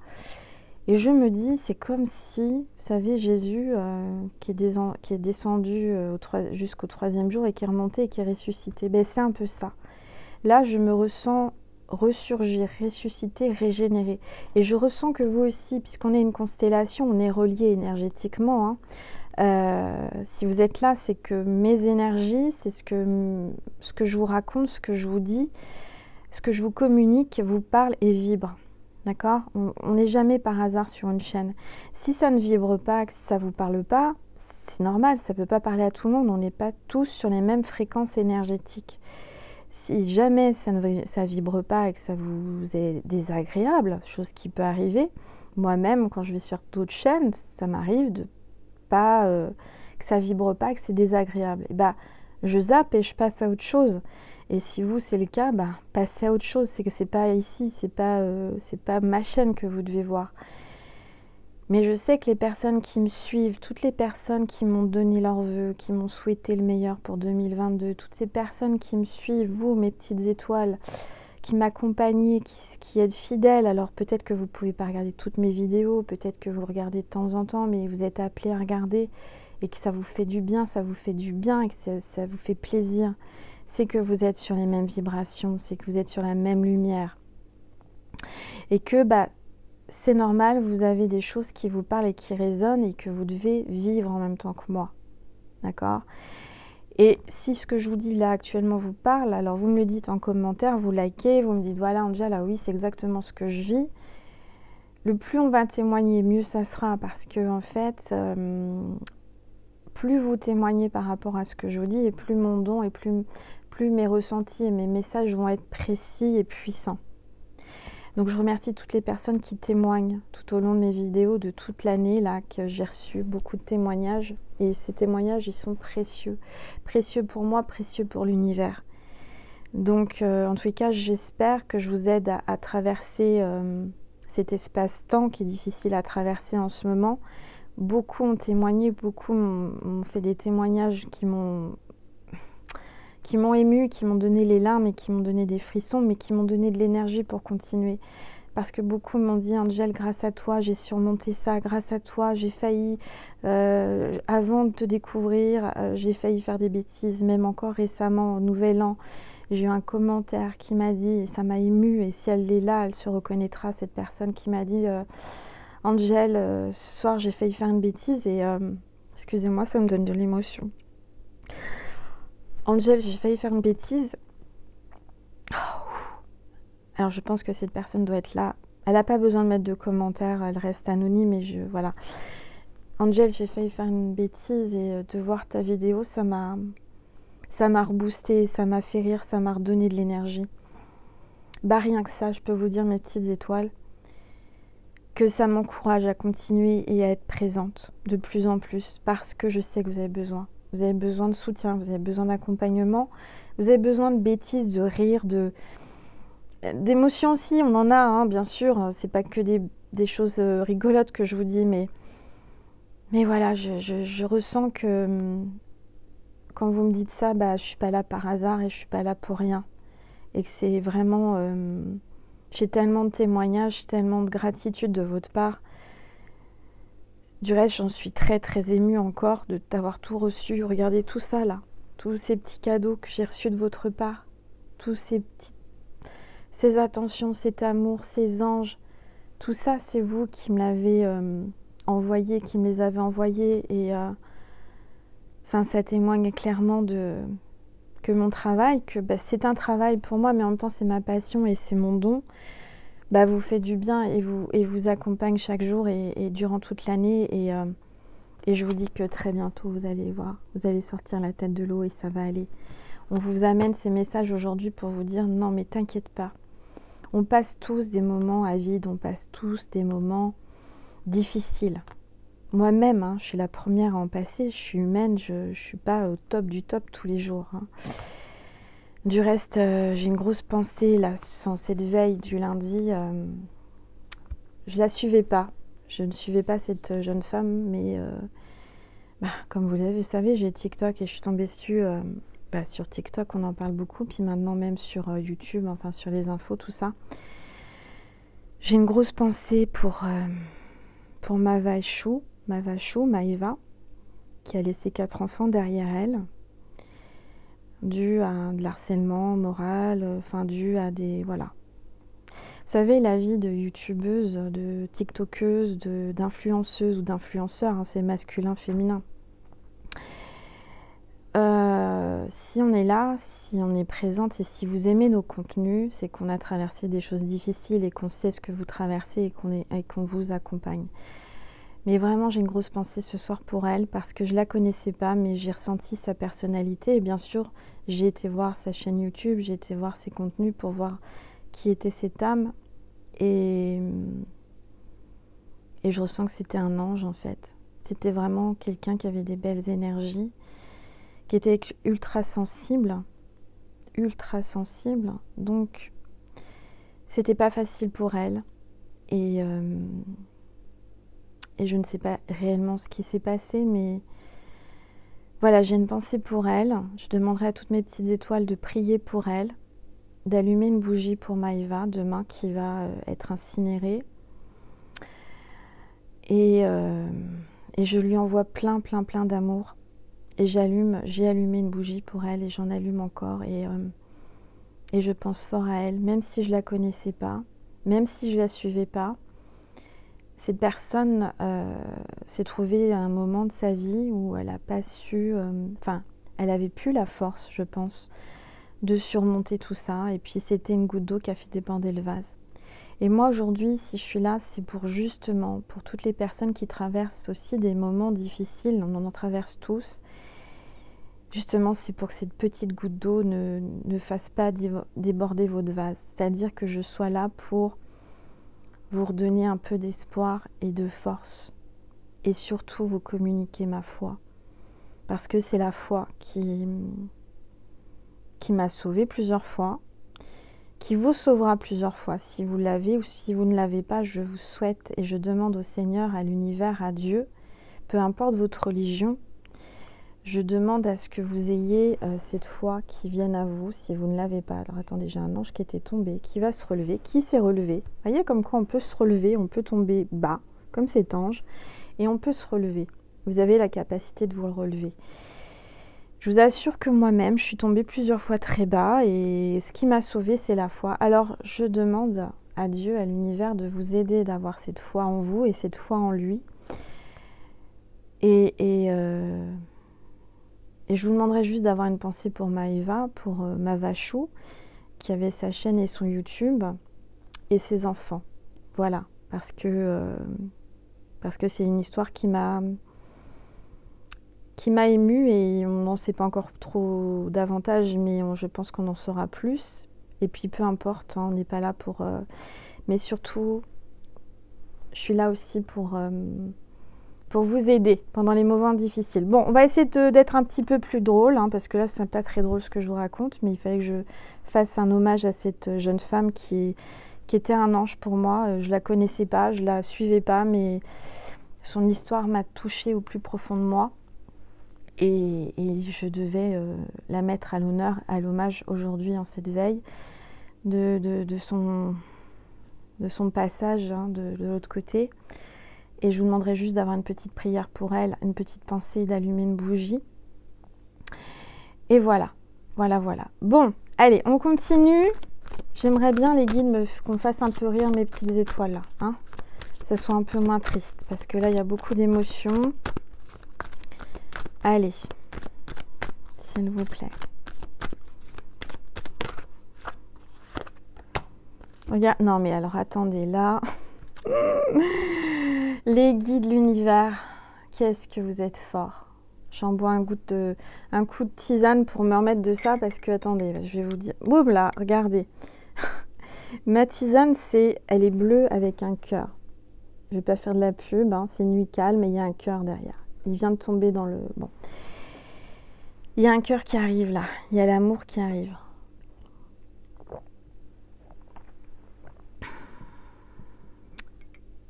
Speaker 1: Et je me dis, c'est comme si, vous savez, Jésus qui est descendu jusqu'au 3e jour et qui est remonté et qui est ressuscité. C'est un peu ça. Là, je me ressens ressurgir, ressusciter, régénérer. Et je ressens que vous aussi, puisqu'on est une constellation, on est reliés énergétiquement. Hein. Si vous êtes là, c'est que mes énergies, c'est ce que je vous raconte, ce que je vous dis, ce que je vous communique, vous parle et vibre. D'accord? On n'est jamais par hasard sur une chaîne. Si ça ne vibre pas, que ça ne vous parle pas, c'est normal, ça ne peut pas parler à tout le monde. On n'est pas tous sur les mêmes fréquences énergétiques. Si jamais ça ne vibre pas et que ça vous est désagréable, chose qui peut arriver, moi-même, quand je vais sur d'autres chaînes, ça m'arrive de pas que ça vibre pas, que c'est désagréable. Et bah, je zappe et je passe à autre chose. Et si vous c'est le cas, bah, passez à autre chose. C'est que c'est pas ici, c'est pas ma chaîne que vous devez voir. Mais je sais que les personnes qui me suivent, toutes les personnes qui m'ont donné leurs vœux, qui m'ont souhaité le meilleur pour 2022, toutes ces personnes qui me suivent, vous, mes petites étoiles, qui m'accompagnent, qui êtes fidèles. Alors peut-être que vous ne pouvez pas regarder toutes mes vidéos, peut-être que vous regardez de temps en temps, mais vous êtes appelés à regarder et que ça vous fait du bien, ça vous fait du bien et que ça vous fait plaisir. C'est que vous êtes sur les mêmes vibrations, c'est que vous êtes sur la même lumière. Et que c'est normal, vous avez des choses qui vous parlent et qui résonnent et que vous devez vivre en même temps que moi. D'accord ? Et si ce que je vous dis là actuellement vous parle, alors vous me le dites en commentaire, vous likez, vous me dites voilà Angela, oui c'est exactement ce que je vis. Le plus on va témoigner, mieux ça sera parce que en fait, plus vous témoignez par rapport à ce que je vous dis et plus mon don et plus mes ressentis et mes messages vont être précis et puissants. Donc je remercie toutes les personnes qui témoignent tout au long de mes vidéos de toute l'année là, que j'ai reçu beaucoup de témoignages et ces témoignages ils sont précieux. Précieux pour moi, précieux pour l'univers. Donc en tous les cas j'espère que je vous aide à traverser cet espace-temps qui est difficile à traverser en ce moment. Beaucoup ont témoigné, beaucoup m'ont fait des témoignages qui m'ont ému, qui m'ont donné les larmes et qui m'ont donné des frissons, mais qui m'ont donné de l'énergie pour continuer. Parce que beaucoup m'ont dit, Angel, grâce à toi, j'ai surmonté ça, grâce à toi, j'ai failli, avant de te découvrir, j'ai failli faire des bêtises, même encore récemment, au Nouvel An, j'ai eu un commentaire qui m'a dit, et ça m'a émue, et si elle est là, elle se reconnaîtra, cette personne qui m'a dit, Angel, ce soir j'ai failli faire une bêtise, et excusez-moi, ça me donne de l'émotion. Angel, j'ai failli faire une bêtise. Alors je pense que cette personne doit être là. Elle n'a pas besoin de mettre de commentaires, elle reste anonyme et voilà. Angel, j'ai failli faire une bêtise et de voir ta vidéo, ça m'a reboosté, ça m'a fait rire, ça m'a redonné de l'énergie. Rien que ça, je peux vous dire mes petites étoiles, que ça m'encourage à continuer et à être présente de plus en plus parce que je sais que vous avez besoin. Vous avez besoin de soutien, vous avez besoin d'accompagnement, vous avez besoin de bêtises, de rire, d'émotions aussi, on en a, hein, bien sûr. C'est pas que des choses rigolotes que je vous dis, mais voilà, je ressens que quand vous me dites ça, je suis pas là par hasard et je suis pas là pour rien. Et que c'est vraiment... j'ai tellement de témoignages, tellement de gratitude de votre part. Du reste, j'en suis très très émue encore de t'avoir tout reçu. Regardez tout ça là, tous ces petits cadeaux que j'ai reçus de votre part, tous ces attentions, cet amour, ces anges. Tout ça, c'est vous qui me l'avez envoyé, qui me les avez envoyés. Et ça témoigne clairement que mon travail, que c'est un travail pour moi, mais en même temps c'est ma passion et c'est mon don. Vous fait du bien et vous accompagne chaque jour et durant toute l'année. Et je vous dis que très bientôt, vous allez voir, vous allez sortir la tête de l'eau et ça va aller. On vous amène ces messages aujourd'hui pour vous dire non mais t'inquiète pas. On passe tous des moments à vide, on passe tous des moments difficiles. Moi-même, hein, je suis la première à en passer, je suis humaine, je ne suis pas au top du top tous les jours. Hein. Du reste, j'ai une grosse pensée là, sans cette veille du lundi. Je la suivais pas. Je ne suivais pas cette jeune femme, mais comme vous le savez, j'ai TikTok et je suis tombée dessus. Sur TikTok, on en parle beaucoup, puis maintenant même sur YouTube, enfin sur les infos, tout ça. J'ai une grosse pensée pour Mavachou, Maëva, qui a laissé 4 enfants derrière elle, dû à de l'harcèlement moral, dû à des... Voilà. Vous savez, la vie de youtubeuse, de tiktokeuse, d'influenceuse ou d'influenceur, hein, c'est masculin, féminin. si on est là, si on est présente et si vous aimez nos contenus, c'est qu'on a traversé des choses difficiles et qu'on sait ce que vous traversez et qu'on vous accompagne. Mais vraiment, j'ai une grosse pensée ce soir pour elle parce que je la connaissais pas, mais j'ai ressenti sa personnalité. Et bien sûr, j'ai été voir sa chaîne YouTube, j'ai été voir ses contenus pour voir qui était cette âme. Et je ressens que c'était un ange en fait. C'était vraiment quelqu'un qui avait des belles énergies, qui était ultra sensible. Donc, c'était pas facile pour elle. Et je ne sais pas réellement ce qui s'est passé, mais voilà, j'ai une pensée pour elle. Je demanderai à toutes mes petites étoiles de prier pour elle, d'allumer une bougie pour Maïva demain qui va être incinérée. Et je lui envoie plein d'amour. Et j'ai allumé une bougie pour elle et j'en allume encore. Et je pense fort à elle, même si je la connaissais pas, même si je la suivais pas. Cette personne s'est trouvée à un moment de sa vie où elle n'a pas su... elle avait plus la force, je pense, de surmonter tout ça. Et puis c'était une goutte d'eau qui a fait déborder le vase. Et moi aujourd'hui, si je suis là, c'est pour justement, pour toutes les personnes qui traversent aussi des moments difficiles, on en traverse tous. Justement, c'est pour que cette petite goutte d'eau ne fasse pas déborder votre vase. C'est-à-dire que je sois là pour vous redonner un peu d'espoir et de force. Et surtout, vous communiquer ma foi. Parce que c'est la foi qui m'a sauvée plusieurs fois, qui vous sauvera plusieurs fois. Si vous l'avez ou si vous ne l'avez pas, je vous souhaite et je demande au Seigneur, à l'univers, à Dieu, peu importe votre religion, je demande à ce que vous ayez cette foi qui vienne à vous si vous ne l'avez pas. Alors attendez, j'ai un ange qui était tombé, qui va se relever, qui s'est relevé. Vous voyez comme quoi on peut se relever, on peut tomber bas, comme cet ange, et on peut se relever. Vous avez la capacité de vous relever. Je vous assure que moi-même, je suis tombée plusieurs fois très bas et ce qui m'a sauvée, c'est la foi. Alors je demande à Dieu, à l'univers, de vous aider d'avoir cette foi en vous et cette foi en lui. Et je vous demanderai juste d'avoir une pensée pour Maïva, pour Mavachou, qui avait sa chaîne et son YouTube, et ses enfants. Voilà, parce que c'est une histoire qui m'a émue et on n'en sait pas encore trop davantage, mais je pense qu'on en saura plus. Et puis peu importe, hein, on n'est pas là pour... mais surtout, je suis là aussi pour vous aider pendant les moments difficiles. Bon, on va essayer d'être un petit peu plus drôle, hein, parce que là, c'est pas très drôle ce que je vous raconte, mais il fallait que je fasse un hommage à cette jeune femme qui était un ange pour moi. Je la connaissais pas, je la suivais pas, mais son histoire m'a touchée au plus profond de moi. Et je devais la mettre à l'honneur, à l'hommage aujourd'hui en cette veille de son passage, hein, de l'autre côté. Et je vous demanderai juste d'avoir une petite prière pour elle, une petite pensée, d'allumer une bougie. Et voilà. Bon, allez, on continue. J'aimerais bien, les guides, qu'on fasse un peu rire mes petites étoiles là. Hein, que ça soit un peu moins triste. Parce que là, il y a beaucoup d'émotions. Allez, s'il vous plaît. Regarde, non mais alors attendez, là... Les guides de l'univers, qu'est-ce que vous êtes forts. J'en bois un coup de tisane pour me remettre de ça parce que, attendez, je vais vous dire... Boum là, regardez. Ma tisane, elle est bleue avec un cœur. Je vais pas faire de la pub, hein, c'est nuit calme et il y a un cœur derrière. Il vient de tomber dans le... Bon. Il y a un cœur qui arrive là. Il y a l'amour qui arrive.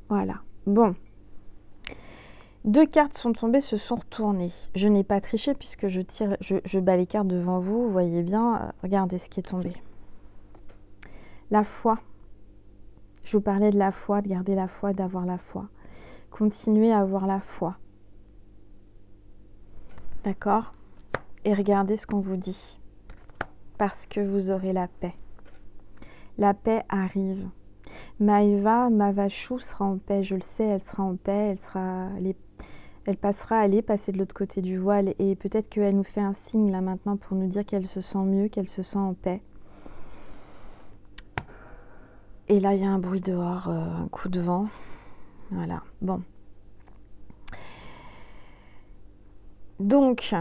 Speaker 1: Voilà. Bon. 2 cartes sont tombées, se sont retournées. Je n'ai pas triché puisque je bats les cartes devant vous. Vous voyez bien, regardez ce qui est tombé. La foi. Je vous parlais de la foi, de garder la foi, d'avoir la foi. Continuez à avoir la foi. D'accord? Et regardez ce qu'on vous dit. Parce que vous aurez la paix. La paix arrive. Maïva, Mavachou sera en paix, je le sais, elle sera en paix, Elle passera à aller passer de l'autre côté du voile et peut-être qu'elle nous fait un signe là maintenant pour nous dire qu'elle se sent mieux, qu'elle se sent en paix. Et là, il y a un bruit dehors, un coup de vent. Voilà, bon. Donc,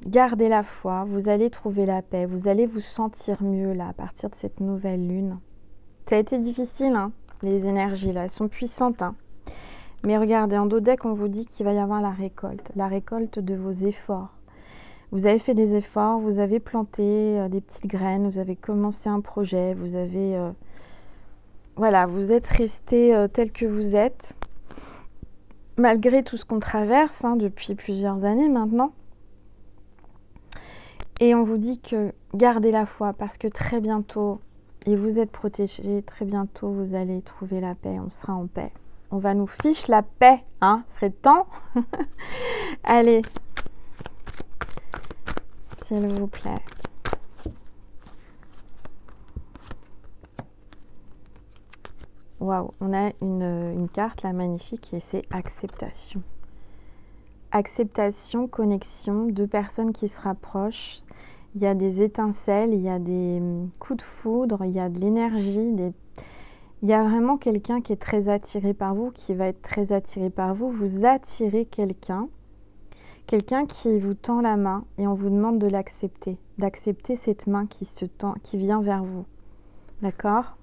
Speaker 1: gardez la foi, vous allez trouver la paix, vous allez vous sentir mieux là à partir de cette nouvelle lune. Ça a été difficile, hein, les énergies là, elles sont puissantes. Hein. Mais regardez, en dos deck, on vous dit qu'il va y avoir la récolte de vos efforts. Vous avez fait des efforts, vous avez planté des petites graines, vous avez commencé un projet, vous avez... voilà, vous êtes resté tel que vous êtes, malgré tout ce qu'on traverse hein, depuis plusieurs années maintenant. Et on vous dit que gardez la foi parce que très bientôt, et vous êtes protégés, très bientôt vous allez trouver la paix, on sera en paix. On va nous fiche la paix, hein, ce serait temps. Allez, s'il vous plaît. Waouh, on a une carte là magnifique et c'est acceptation. Acceptation, connexion, deux personnes qui se rapprochent. Il y a des étincelles, il y a des coups de foudre, il y a de l'énergie. Il y a vraiment quelqu'un qui est très attiré par vous, qui va être très attiré par vous. Vous attirez quelqu'un qui vous tend la main et on vous demande de l'accepter. D'accepter cette main qui vient vers vous. D'accord ?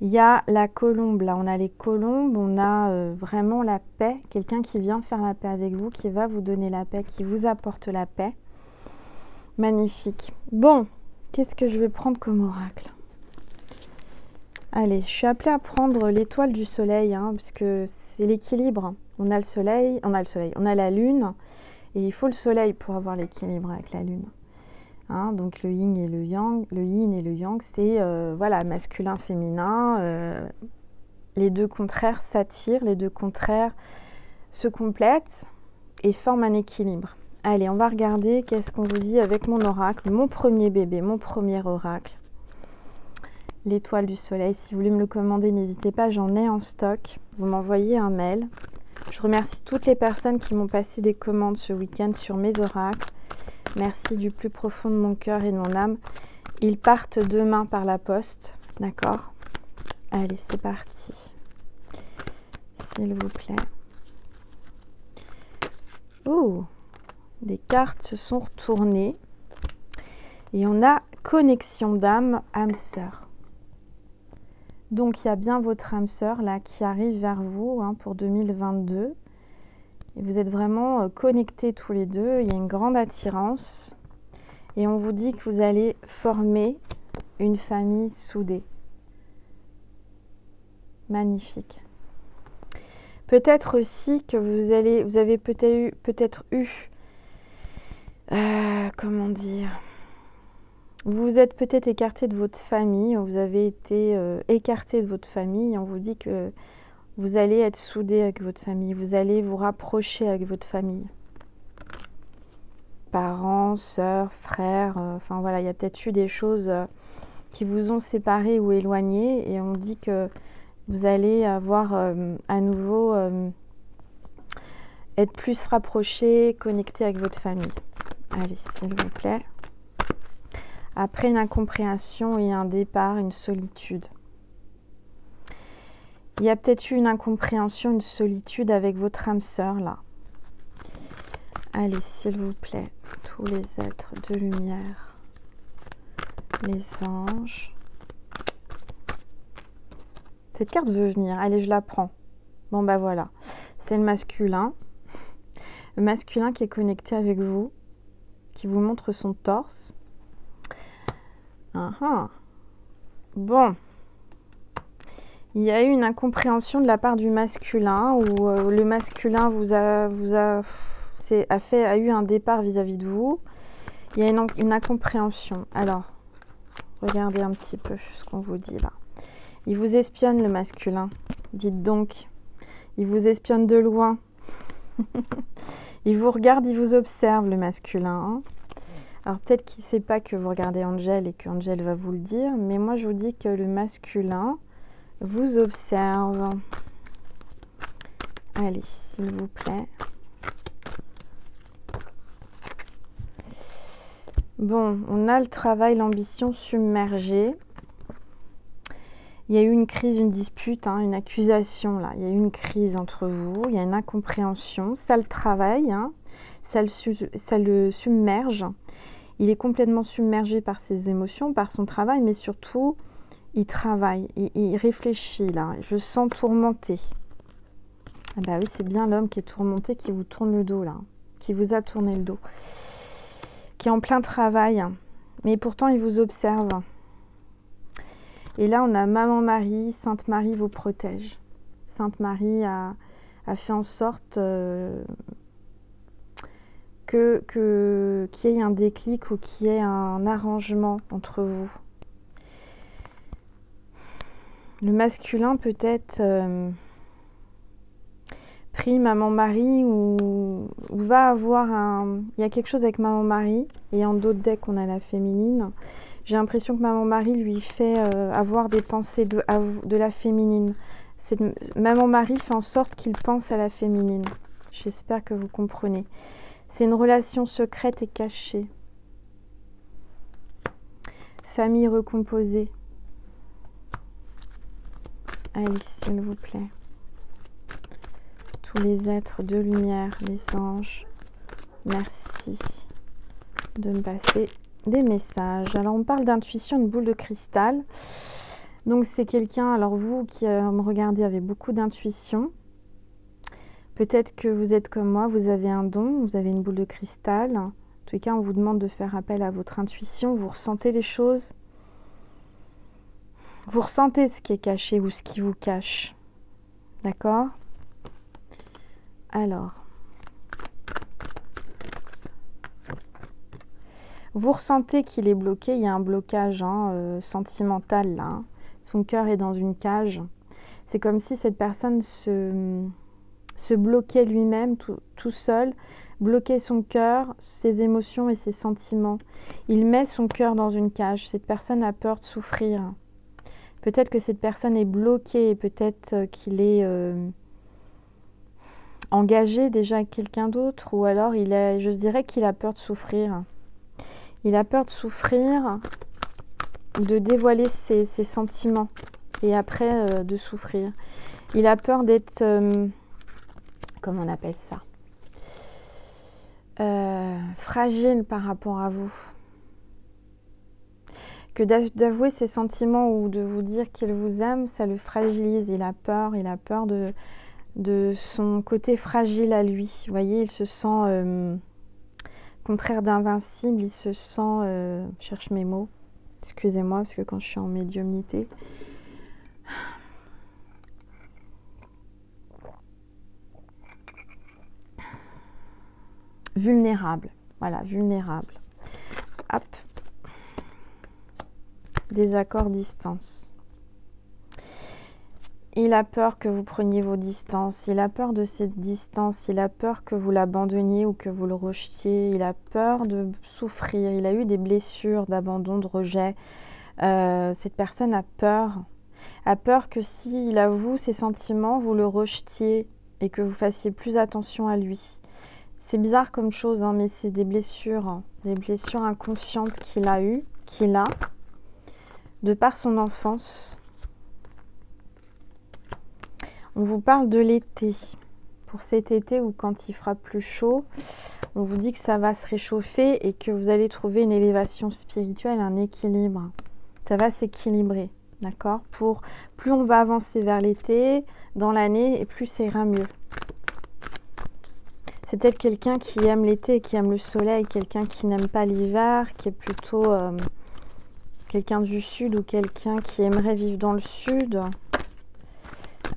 Speaker 1: Il y a la colombe, là on a les colombes, on a vraiment la paix, quelqu'un qui vient faire la paix avec vous, qui va vous donner la paix, qui vous apporte la paix. Magnifique. Bon, qu'est-ce que je vais prendre comme oracle? Allez, je suis appelée à prendre l'étoile du soleil, hein, parce que c'est l'équilibre. On a le soleil, on a la lune, et il faut le soleil pour avoir l'équilibre avec la lune. Hein, donc le yin et le yang, c'est voilà, masculin, féminin. Les deux contraires s'attirent, les deux contraires se complètent et forment un équilibre. Allez, on va regarder qu'est-ce qu'on vous dit avec mon oracle, mon premier bébé, mon premier oracle. L'étoile du soleil, si vous voulez me le commander, n'hésitez pas, j'en ai en stock. Vous m'envoyez un mail. Je remercie toutes les personnes qui m'ont passé des commandes ce week-end sur mes oracles. Merci du plus profond de mon cœur et de mon âme. Ils partent demain par la poste, d'accord? Allez, c'est parti. S'il vous plaît. Oh, des cartes se sont retournées. Et on a connexion d'âme, âme sœur. Donc, il y a bien votre âme sœur là qui arrive vers vous hein, pour 2022. Et vous êtes vraiment connectés tous les deux. Il y a une grande attirance. Et on vous dit que vous allez former une famille soudée. Magnifique. Peut-être aussi que vous avez peut-être eu comment dire, vous vous êtes peut-être écarté de votre famille, vous avez été écarté de votre famille. On vous dit que vous allez être soudé avec votre famille, vous allez vous rapprocher avec votre famille. Parents, sœurs, frères, enfin voilà, il y a peut-être eu des choses qui vous ont séparés ou éloignés et on dit que vous allez avoir à nouveau être plus rapproché, connecté avec votre famille. Allez, s'il vous plaît. Après une incompréhension et un départ, une solitude. Il y a peut-être eu une incompréhension, une solitude avec votre âme sœur là. Allez, s'il vous plaît, tous les êtres de lumière, les anges. Cette carte veut venir. Allez, je la prends. Bon, bah voilà. C'est le masculin. Le masculin qui est connecté avec vous, qui vous montre son torse. Bon. Il y a eu une incompréhension de la part du masculin où le masculin a eu un départ vis-à-vis de vous. Il y a une incompréhension. Alors, regardez un petit peu ce qu'on vous dit là. Il vous espionne le masculin. Dites donc. Il vous espionne de loin. Il vous regarde, il vous observe le masculin. Hein. Alors peut-être qu'il ne sait pas que vous regardez Angel et qu'Angel va vous le dire. Mais moi je vous dis que le masculin vous observe. Allez, s'il vous plaît. Bon, on a le travail, l'ambition submergée. Il y a eu une crise, une dispute, hein, une accusation là. Il y a eu une crise entre vous, il y a une incompréhension. Ça le travaille, hein, ça le submerge. Il est complètement submergé par ses émotions, par son travail, mais surtout, il travaille, il réfléchit là. Je sens tourmenté. Ah bah oui, c'est bien l'homme qui est tourmenté, qui vous tourne le dos là, qui vous a tourné le dos, qui est en plein travail, mais pourtant il vous observe. Et là, on a Maman Marie, Sainte Marie vous protège. Sainte Marie a fait en sorte qu'il y ait un déclic ou qu'il y ait un arrangement entre vous. Le masculin peut-être prie Maman Marie ou va avoir un... Il y a quelque chose avec Maman Marie, et en d'autres decks, on a la féminine. J'ai l'impression que Maman Marie lui fait avoir des pensées de la féminine. Maman Marie fait en sorte qu'il pense à la féminine. J'espère que vous comprenez. C'est une relation secrète et cachée. Famille recomposée. Allez, s'il vous plaît. Tous les êtres de lumière, les anges, merci de me passer des messages. Alors, on parle d'intuition, une boule de cristal. Donc, c'est quelqu'un, alors vous qui me regardez avec beaucoup d'intuition, peut-être que vous êtes comme moi, vous avez un don, vous avez une boule de cristal. En tout cas, on vous demande de faire appel à votre intuition. Vous ressentez les choses. Vous ressentez ce qui est caché ou ce qui vous cache. D'accord ? Alors, vous ressentez qu'il est bloqué, il y a un blocage sentimental là. Hein. Son cœur est dans une cage. C'est comme si cette personne se bloquait lui-même tout seul, bloquait son cœur, ses émotions et ses sentiments. Il met son cœur dans une cage. Cette personne a peur de souffrir. Peut-être que cette personne est bloquée, peut-être qu'il est... engagé déjà avec quelqu'un d'autre, ou alors je dirais qu'il a peur de souffrir. Il a peur de souffrir, de dévoiler ses sentiments et après de souffrir. Il a peur d'être, comment on appelle ça, fragile par rapport à vous. Que d'avouer ses sentiments ou de vous dire qu'il vous aime, ça le fragilise. Il a peur de son côté fragile à lui. Vous voyez, il se sent, contraire d'invincible, il se sent, je cherche mes mots, excusez-moi, parce que quand je suis en médiumnité, vulnérable, voilà, vulnérable. Hop, désaccord, distance. Il a peur que vous preniez vos distances, il a peur de cette distance, il a peur que vous l'abandonniez ou que vous le rejetiez, il a peur de souffrir, il a eu des blessures d'abandon, de rejet. Cette personne a peur que s'il avoue ses sentiments, vous le rejetiez et que vous fassiez plus attention à lui. C'est bizarre comme chose, hein, mais c'est des blessures inconscientes qu'il a, de par son enfance. On vous parle de l'été. Pour cet été ou quand il fera plus chaud, on vous dit que ça va se réchauffer et que vous allez trouver une élévation spirituelle, un équilibre. Ça va s'équilibrer, d'accord ? Plus on va avancer vers l'été, dans l'année, et plus ça ira mieux. C'est peut-être quelqu'un qui aime l'été, qui aime le soleil, quelqu'un qui n'aime pas l'hiver, qui est plutôt quelqu'un du sud ou quelqu'un qui aimerait vivre dans le sud.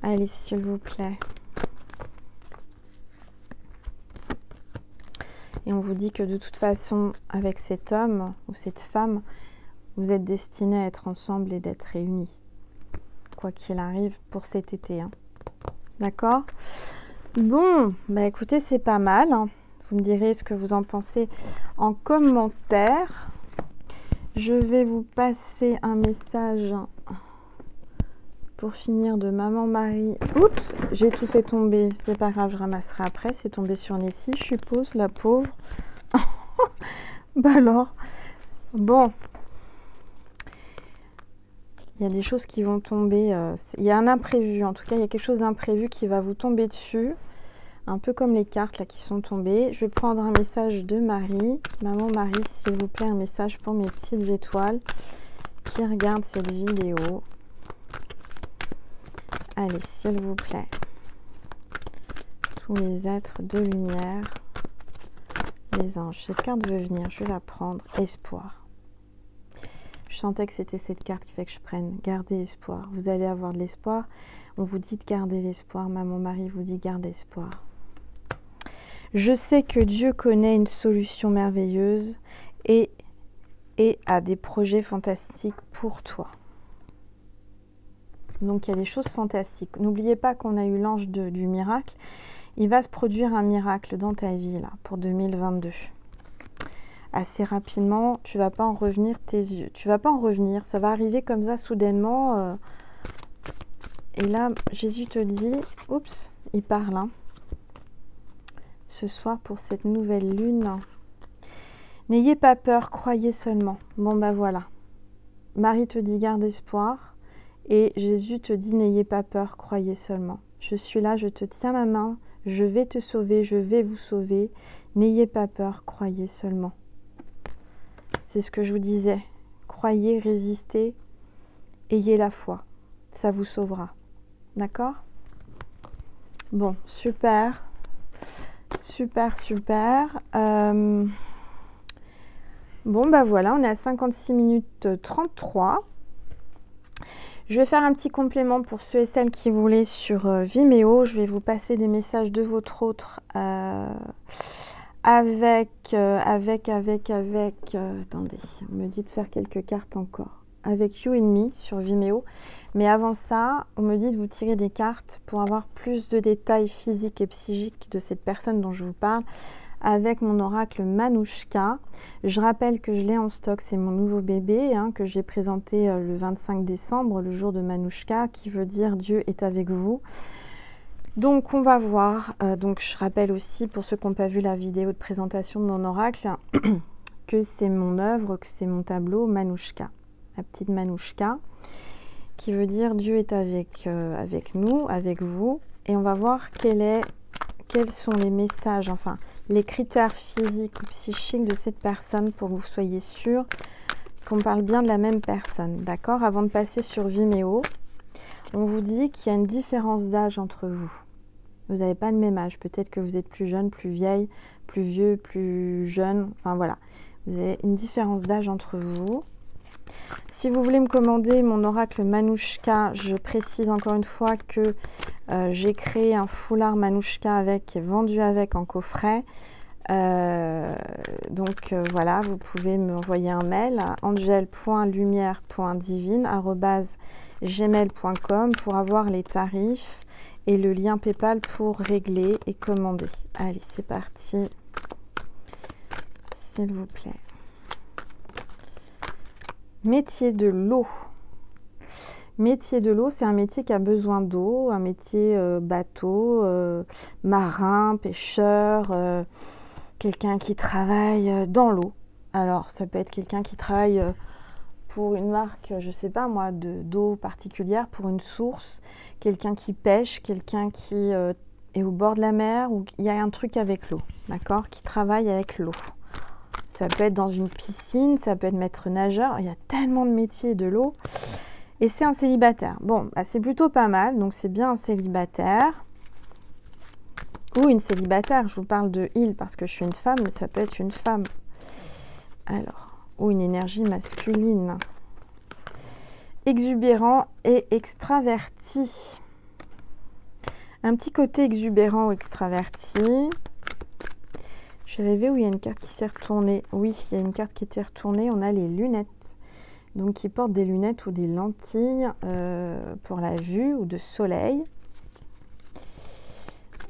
Speaker 1: Allez, s'il vous plaît. Et on vous dit que de toute façon, avec cet homme ou cette femme, vous êtes destinés à être ensemble et d'être réunis. Quoi qu'il arrive pour cet été. Hein. D'accord ? Bon, bah écoutez, c'est pas mal. Hein. Vous me direz ce que vous en pensez en commentaire. Je vais vous passer un message Pour finir, de Maman Marie. Oups, j'ai tout fait tomber. C'est pas grave, je ramasserai après. C'est tombé sur Nessie, je suppose, la pauvre. Bah alors. Bon. Il y a des choses qui vont tomber. Il y a un imprévu. En tout cas, il y a quelque chose d'imprévu qui va vous tomber dessus. Un peu comme les cartes là qui sont tombées. Je vais prendre un message de Marie. Maman Marie, s'il vous plaît, un message pour mes petites étoiles qui regardent cette vidéo. Allez, s'il vous plaît. Tous les êtres de lumière. Les anges. Cette carte veut venir. Je vais la prendre. Espoir. Je sentais que c'était cette carte qui fait que je prenne. Gardez espoir. Vous allez avoir de l'espoir. On vous dit de garder l'espoir. Maman Marie vous dit garde espoir. Je sais que Dieu connaît une solution merveilleuse et a des projets fantastiques pour toi. Donc il y a des choses fantastiques. N'oubliez pas qu'on a eu l'ange du miracle. Il va se produire un miracle dans ta vie là pour 2022. Assez rapidement, tu vas pas en revenir tes yeux. Tu vas pas en revenir, ça va arriver comme ça soudainement. Et là, Jésus te dit, oups, il parle. Hein, ce soir pour cette nouvelle lune. N'ayez pas peur, croyez seulement. Bon bah voilà. Marie te dit garde espoir. Et Jésus te dit, n'ayez pas peur, croyez seulement. Je suis là, je te tiens la main, je vais te sauver, je vais vous sauver. N'ayez pas peur, croyez seulement. C'est ce que je vous disais. Croyez, résistez, ayez la foi. Ça vous sauvera. D'accord? Bon, super. Super, super. Bon, bah voilà, on est à 56 minutes 33. Je vais faire un petit complément pour ceux et celles qui voulaient sur Vimeo. Je vais vous passer des messages de votre autre attendez, on me dit de faire quelques cartes encore. Avec You and Me sur Vimeo. Mais avant ça, on me dit de vous tirer des cartes pour avoir plus de détails physiques et psychiques de cette personne dont je vous parle. Avec mon oracle Manouchka. Je rappelle que je l'ai en stock, c'est mon nouveau bébé hein, que j'ai présenté le 25 décembre, le jour de Manouchka, qui veut dire Dieu est avec vous. Donc on va voir, donc je rappelle aussi pour ceux qui n'ont pas vu la vidéo de présentation de mon oracle, que c'est mon œuvre, que c'est mon tableau Manouchka, la petite Manouchka, qui veut dire Dieu est avec nous, avec vous, et on va voir quels sont les messages, enfin les critères physiques ou psychiques de cette personne pour que vous soyez sûr qu'on parle bien de la même personne. D'accord? Avant de passer sur Vimeo, on vous dit qu'il y a une différence d'âge entre vous. Vous n'avez pas le même âge. Peut-être que vous êtes plus jeune, plus vieille, plus vieux, plus jeune. Enfin voilà. Vous avez une différence d'âge entre vous. Si vous voulez me commander mon oracle Manouchka, je précise encore une fois que j'ai créé un foulard Manouchka qui est vendu avec en coffret. Donc voilà, vous pouvez m'envoyer un mail à angel.lumière.divine@gmail.com pour avoir les tarifs et le lien PayPal pour régler et commander. Allez, c'est parti. S'il vous plaît. Métier de l'eau. Métier de l'eau, c'est un métier qui a besoin d'eau, un métier bateau, marin, pêcheur, quelqu'un qui travaille dans l'eau. Alors, ça peut être quelqu'un qui travaille pour une marque, je ne sais pas moi, d'eau particulière, pour une source, quelqu'un qui pêche, quelqu'un qui est au bord de la mer, ou il y a un truc avec l'eau, d'accord, qui travaille avec l'eau. Ça peut être dans une piscine, ça peut être maître nageur, il y a tellement de métiers de l'eau. Et c'est un célibataire. Bon, bah, c'est plutôt pas mal, donc c'est bien un célibataire. Ou une célibataire, je vous parle de il parce que je suis une femme, mais ça peut être une femme. Alors, ou une énergie masculine. Exubérant et extraverti. Un petit côté exubérant ou extraverti. J'ai rêvé où il y a une carte qui s'est retournée. Oui, il y a une carte qui était retournée. On a les lunettes. Donc, qui portent des lunettes ou des lentilles pour la vue ou de soleil.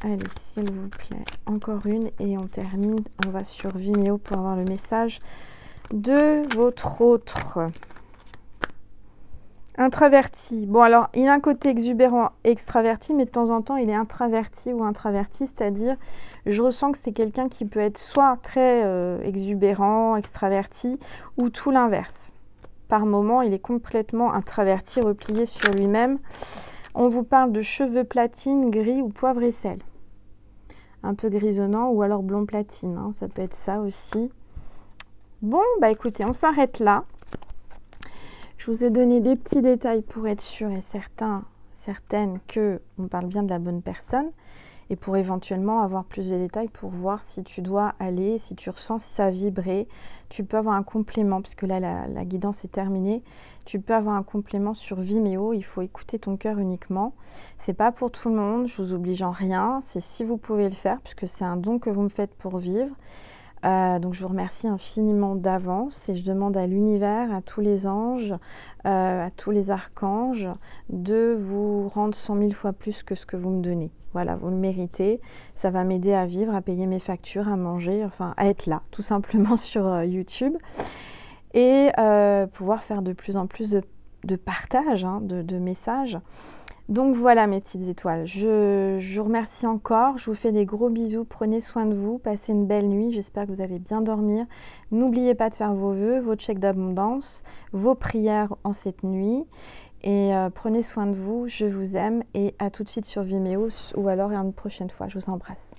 Speaker 1: Allez, s'il vous plaît. Encore une et on termine. On va sur Vimeo pour avoir le message de votre autre. Introverti. Bon, alors, il a un côté exubérant, extraverti, mais de temps en temps, il est introverti ou introverti, c'est-à-dire, je ressens que c'est quelqu'un qui peut être soit très exubérant, extraverti, ou tout l'inverse. Par moment, il est complètement introverti, replié sur lui-même. On vous parle de cheveux platine, gris ou poivre et sel. Un peu grisonnant ou alors blond platine, hein, ça peut être ça aussi. Bon, bah écoutez, on s'arrête là. Je vous ai donné des petits détails pour être sûr et certaine qu'on parle bien de la bonne personne et pour éventuellement avoir plus de détails pour voir si tu dois aller, si tu ressens si ça vibrait. Tu peux avoir un complément, puisque là la guidance est terminée. Tu peux avoir un complément sur Vimeo, il faut écouter ton cœur uniquement. C'est pas pour tout le monde, je vous oblige en rien, c'est si vous pouvez le faire, puisque c'est un don que vous me faites pour vivre. Donc je vous remercie infiniment d'avance et je demande à l'univers, à tous les anges, à tous les archanges de vous rendre 100 000 fois plus que ce que vous me donnez. Voilà, vous le méritez, ça va m'aider à vivre, à payer mes factures, à manger, enfin à être là tout simplement sur YouTube et pouvoir faire de plus en plus de partage, hein, de messages. Donc voilà mes petites étoiles, je vous remercie encore, je vous fais des gros bisous, prenez soin de vous, passez une belle nuit, j'espère que vous allez bien dormir. N'oubliez pas de faire vos vœux, vos chèques d'abondance, vos prières en cette nuit et prenez soin de vous, je vous aime et à tout de suite sur Vimeo ou alors à une prochaine fois, je vous embrasse.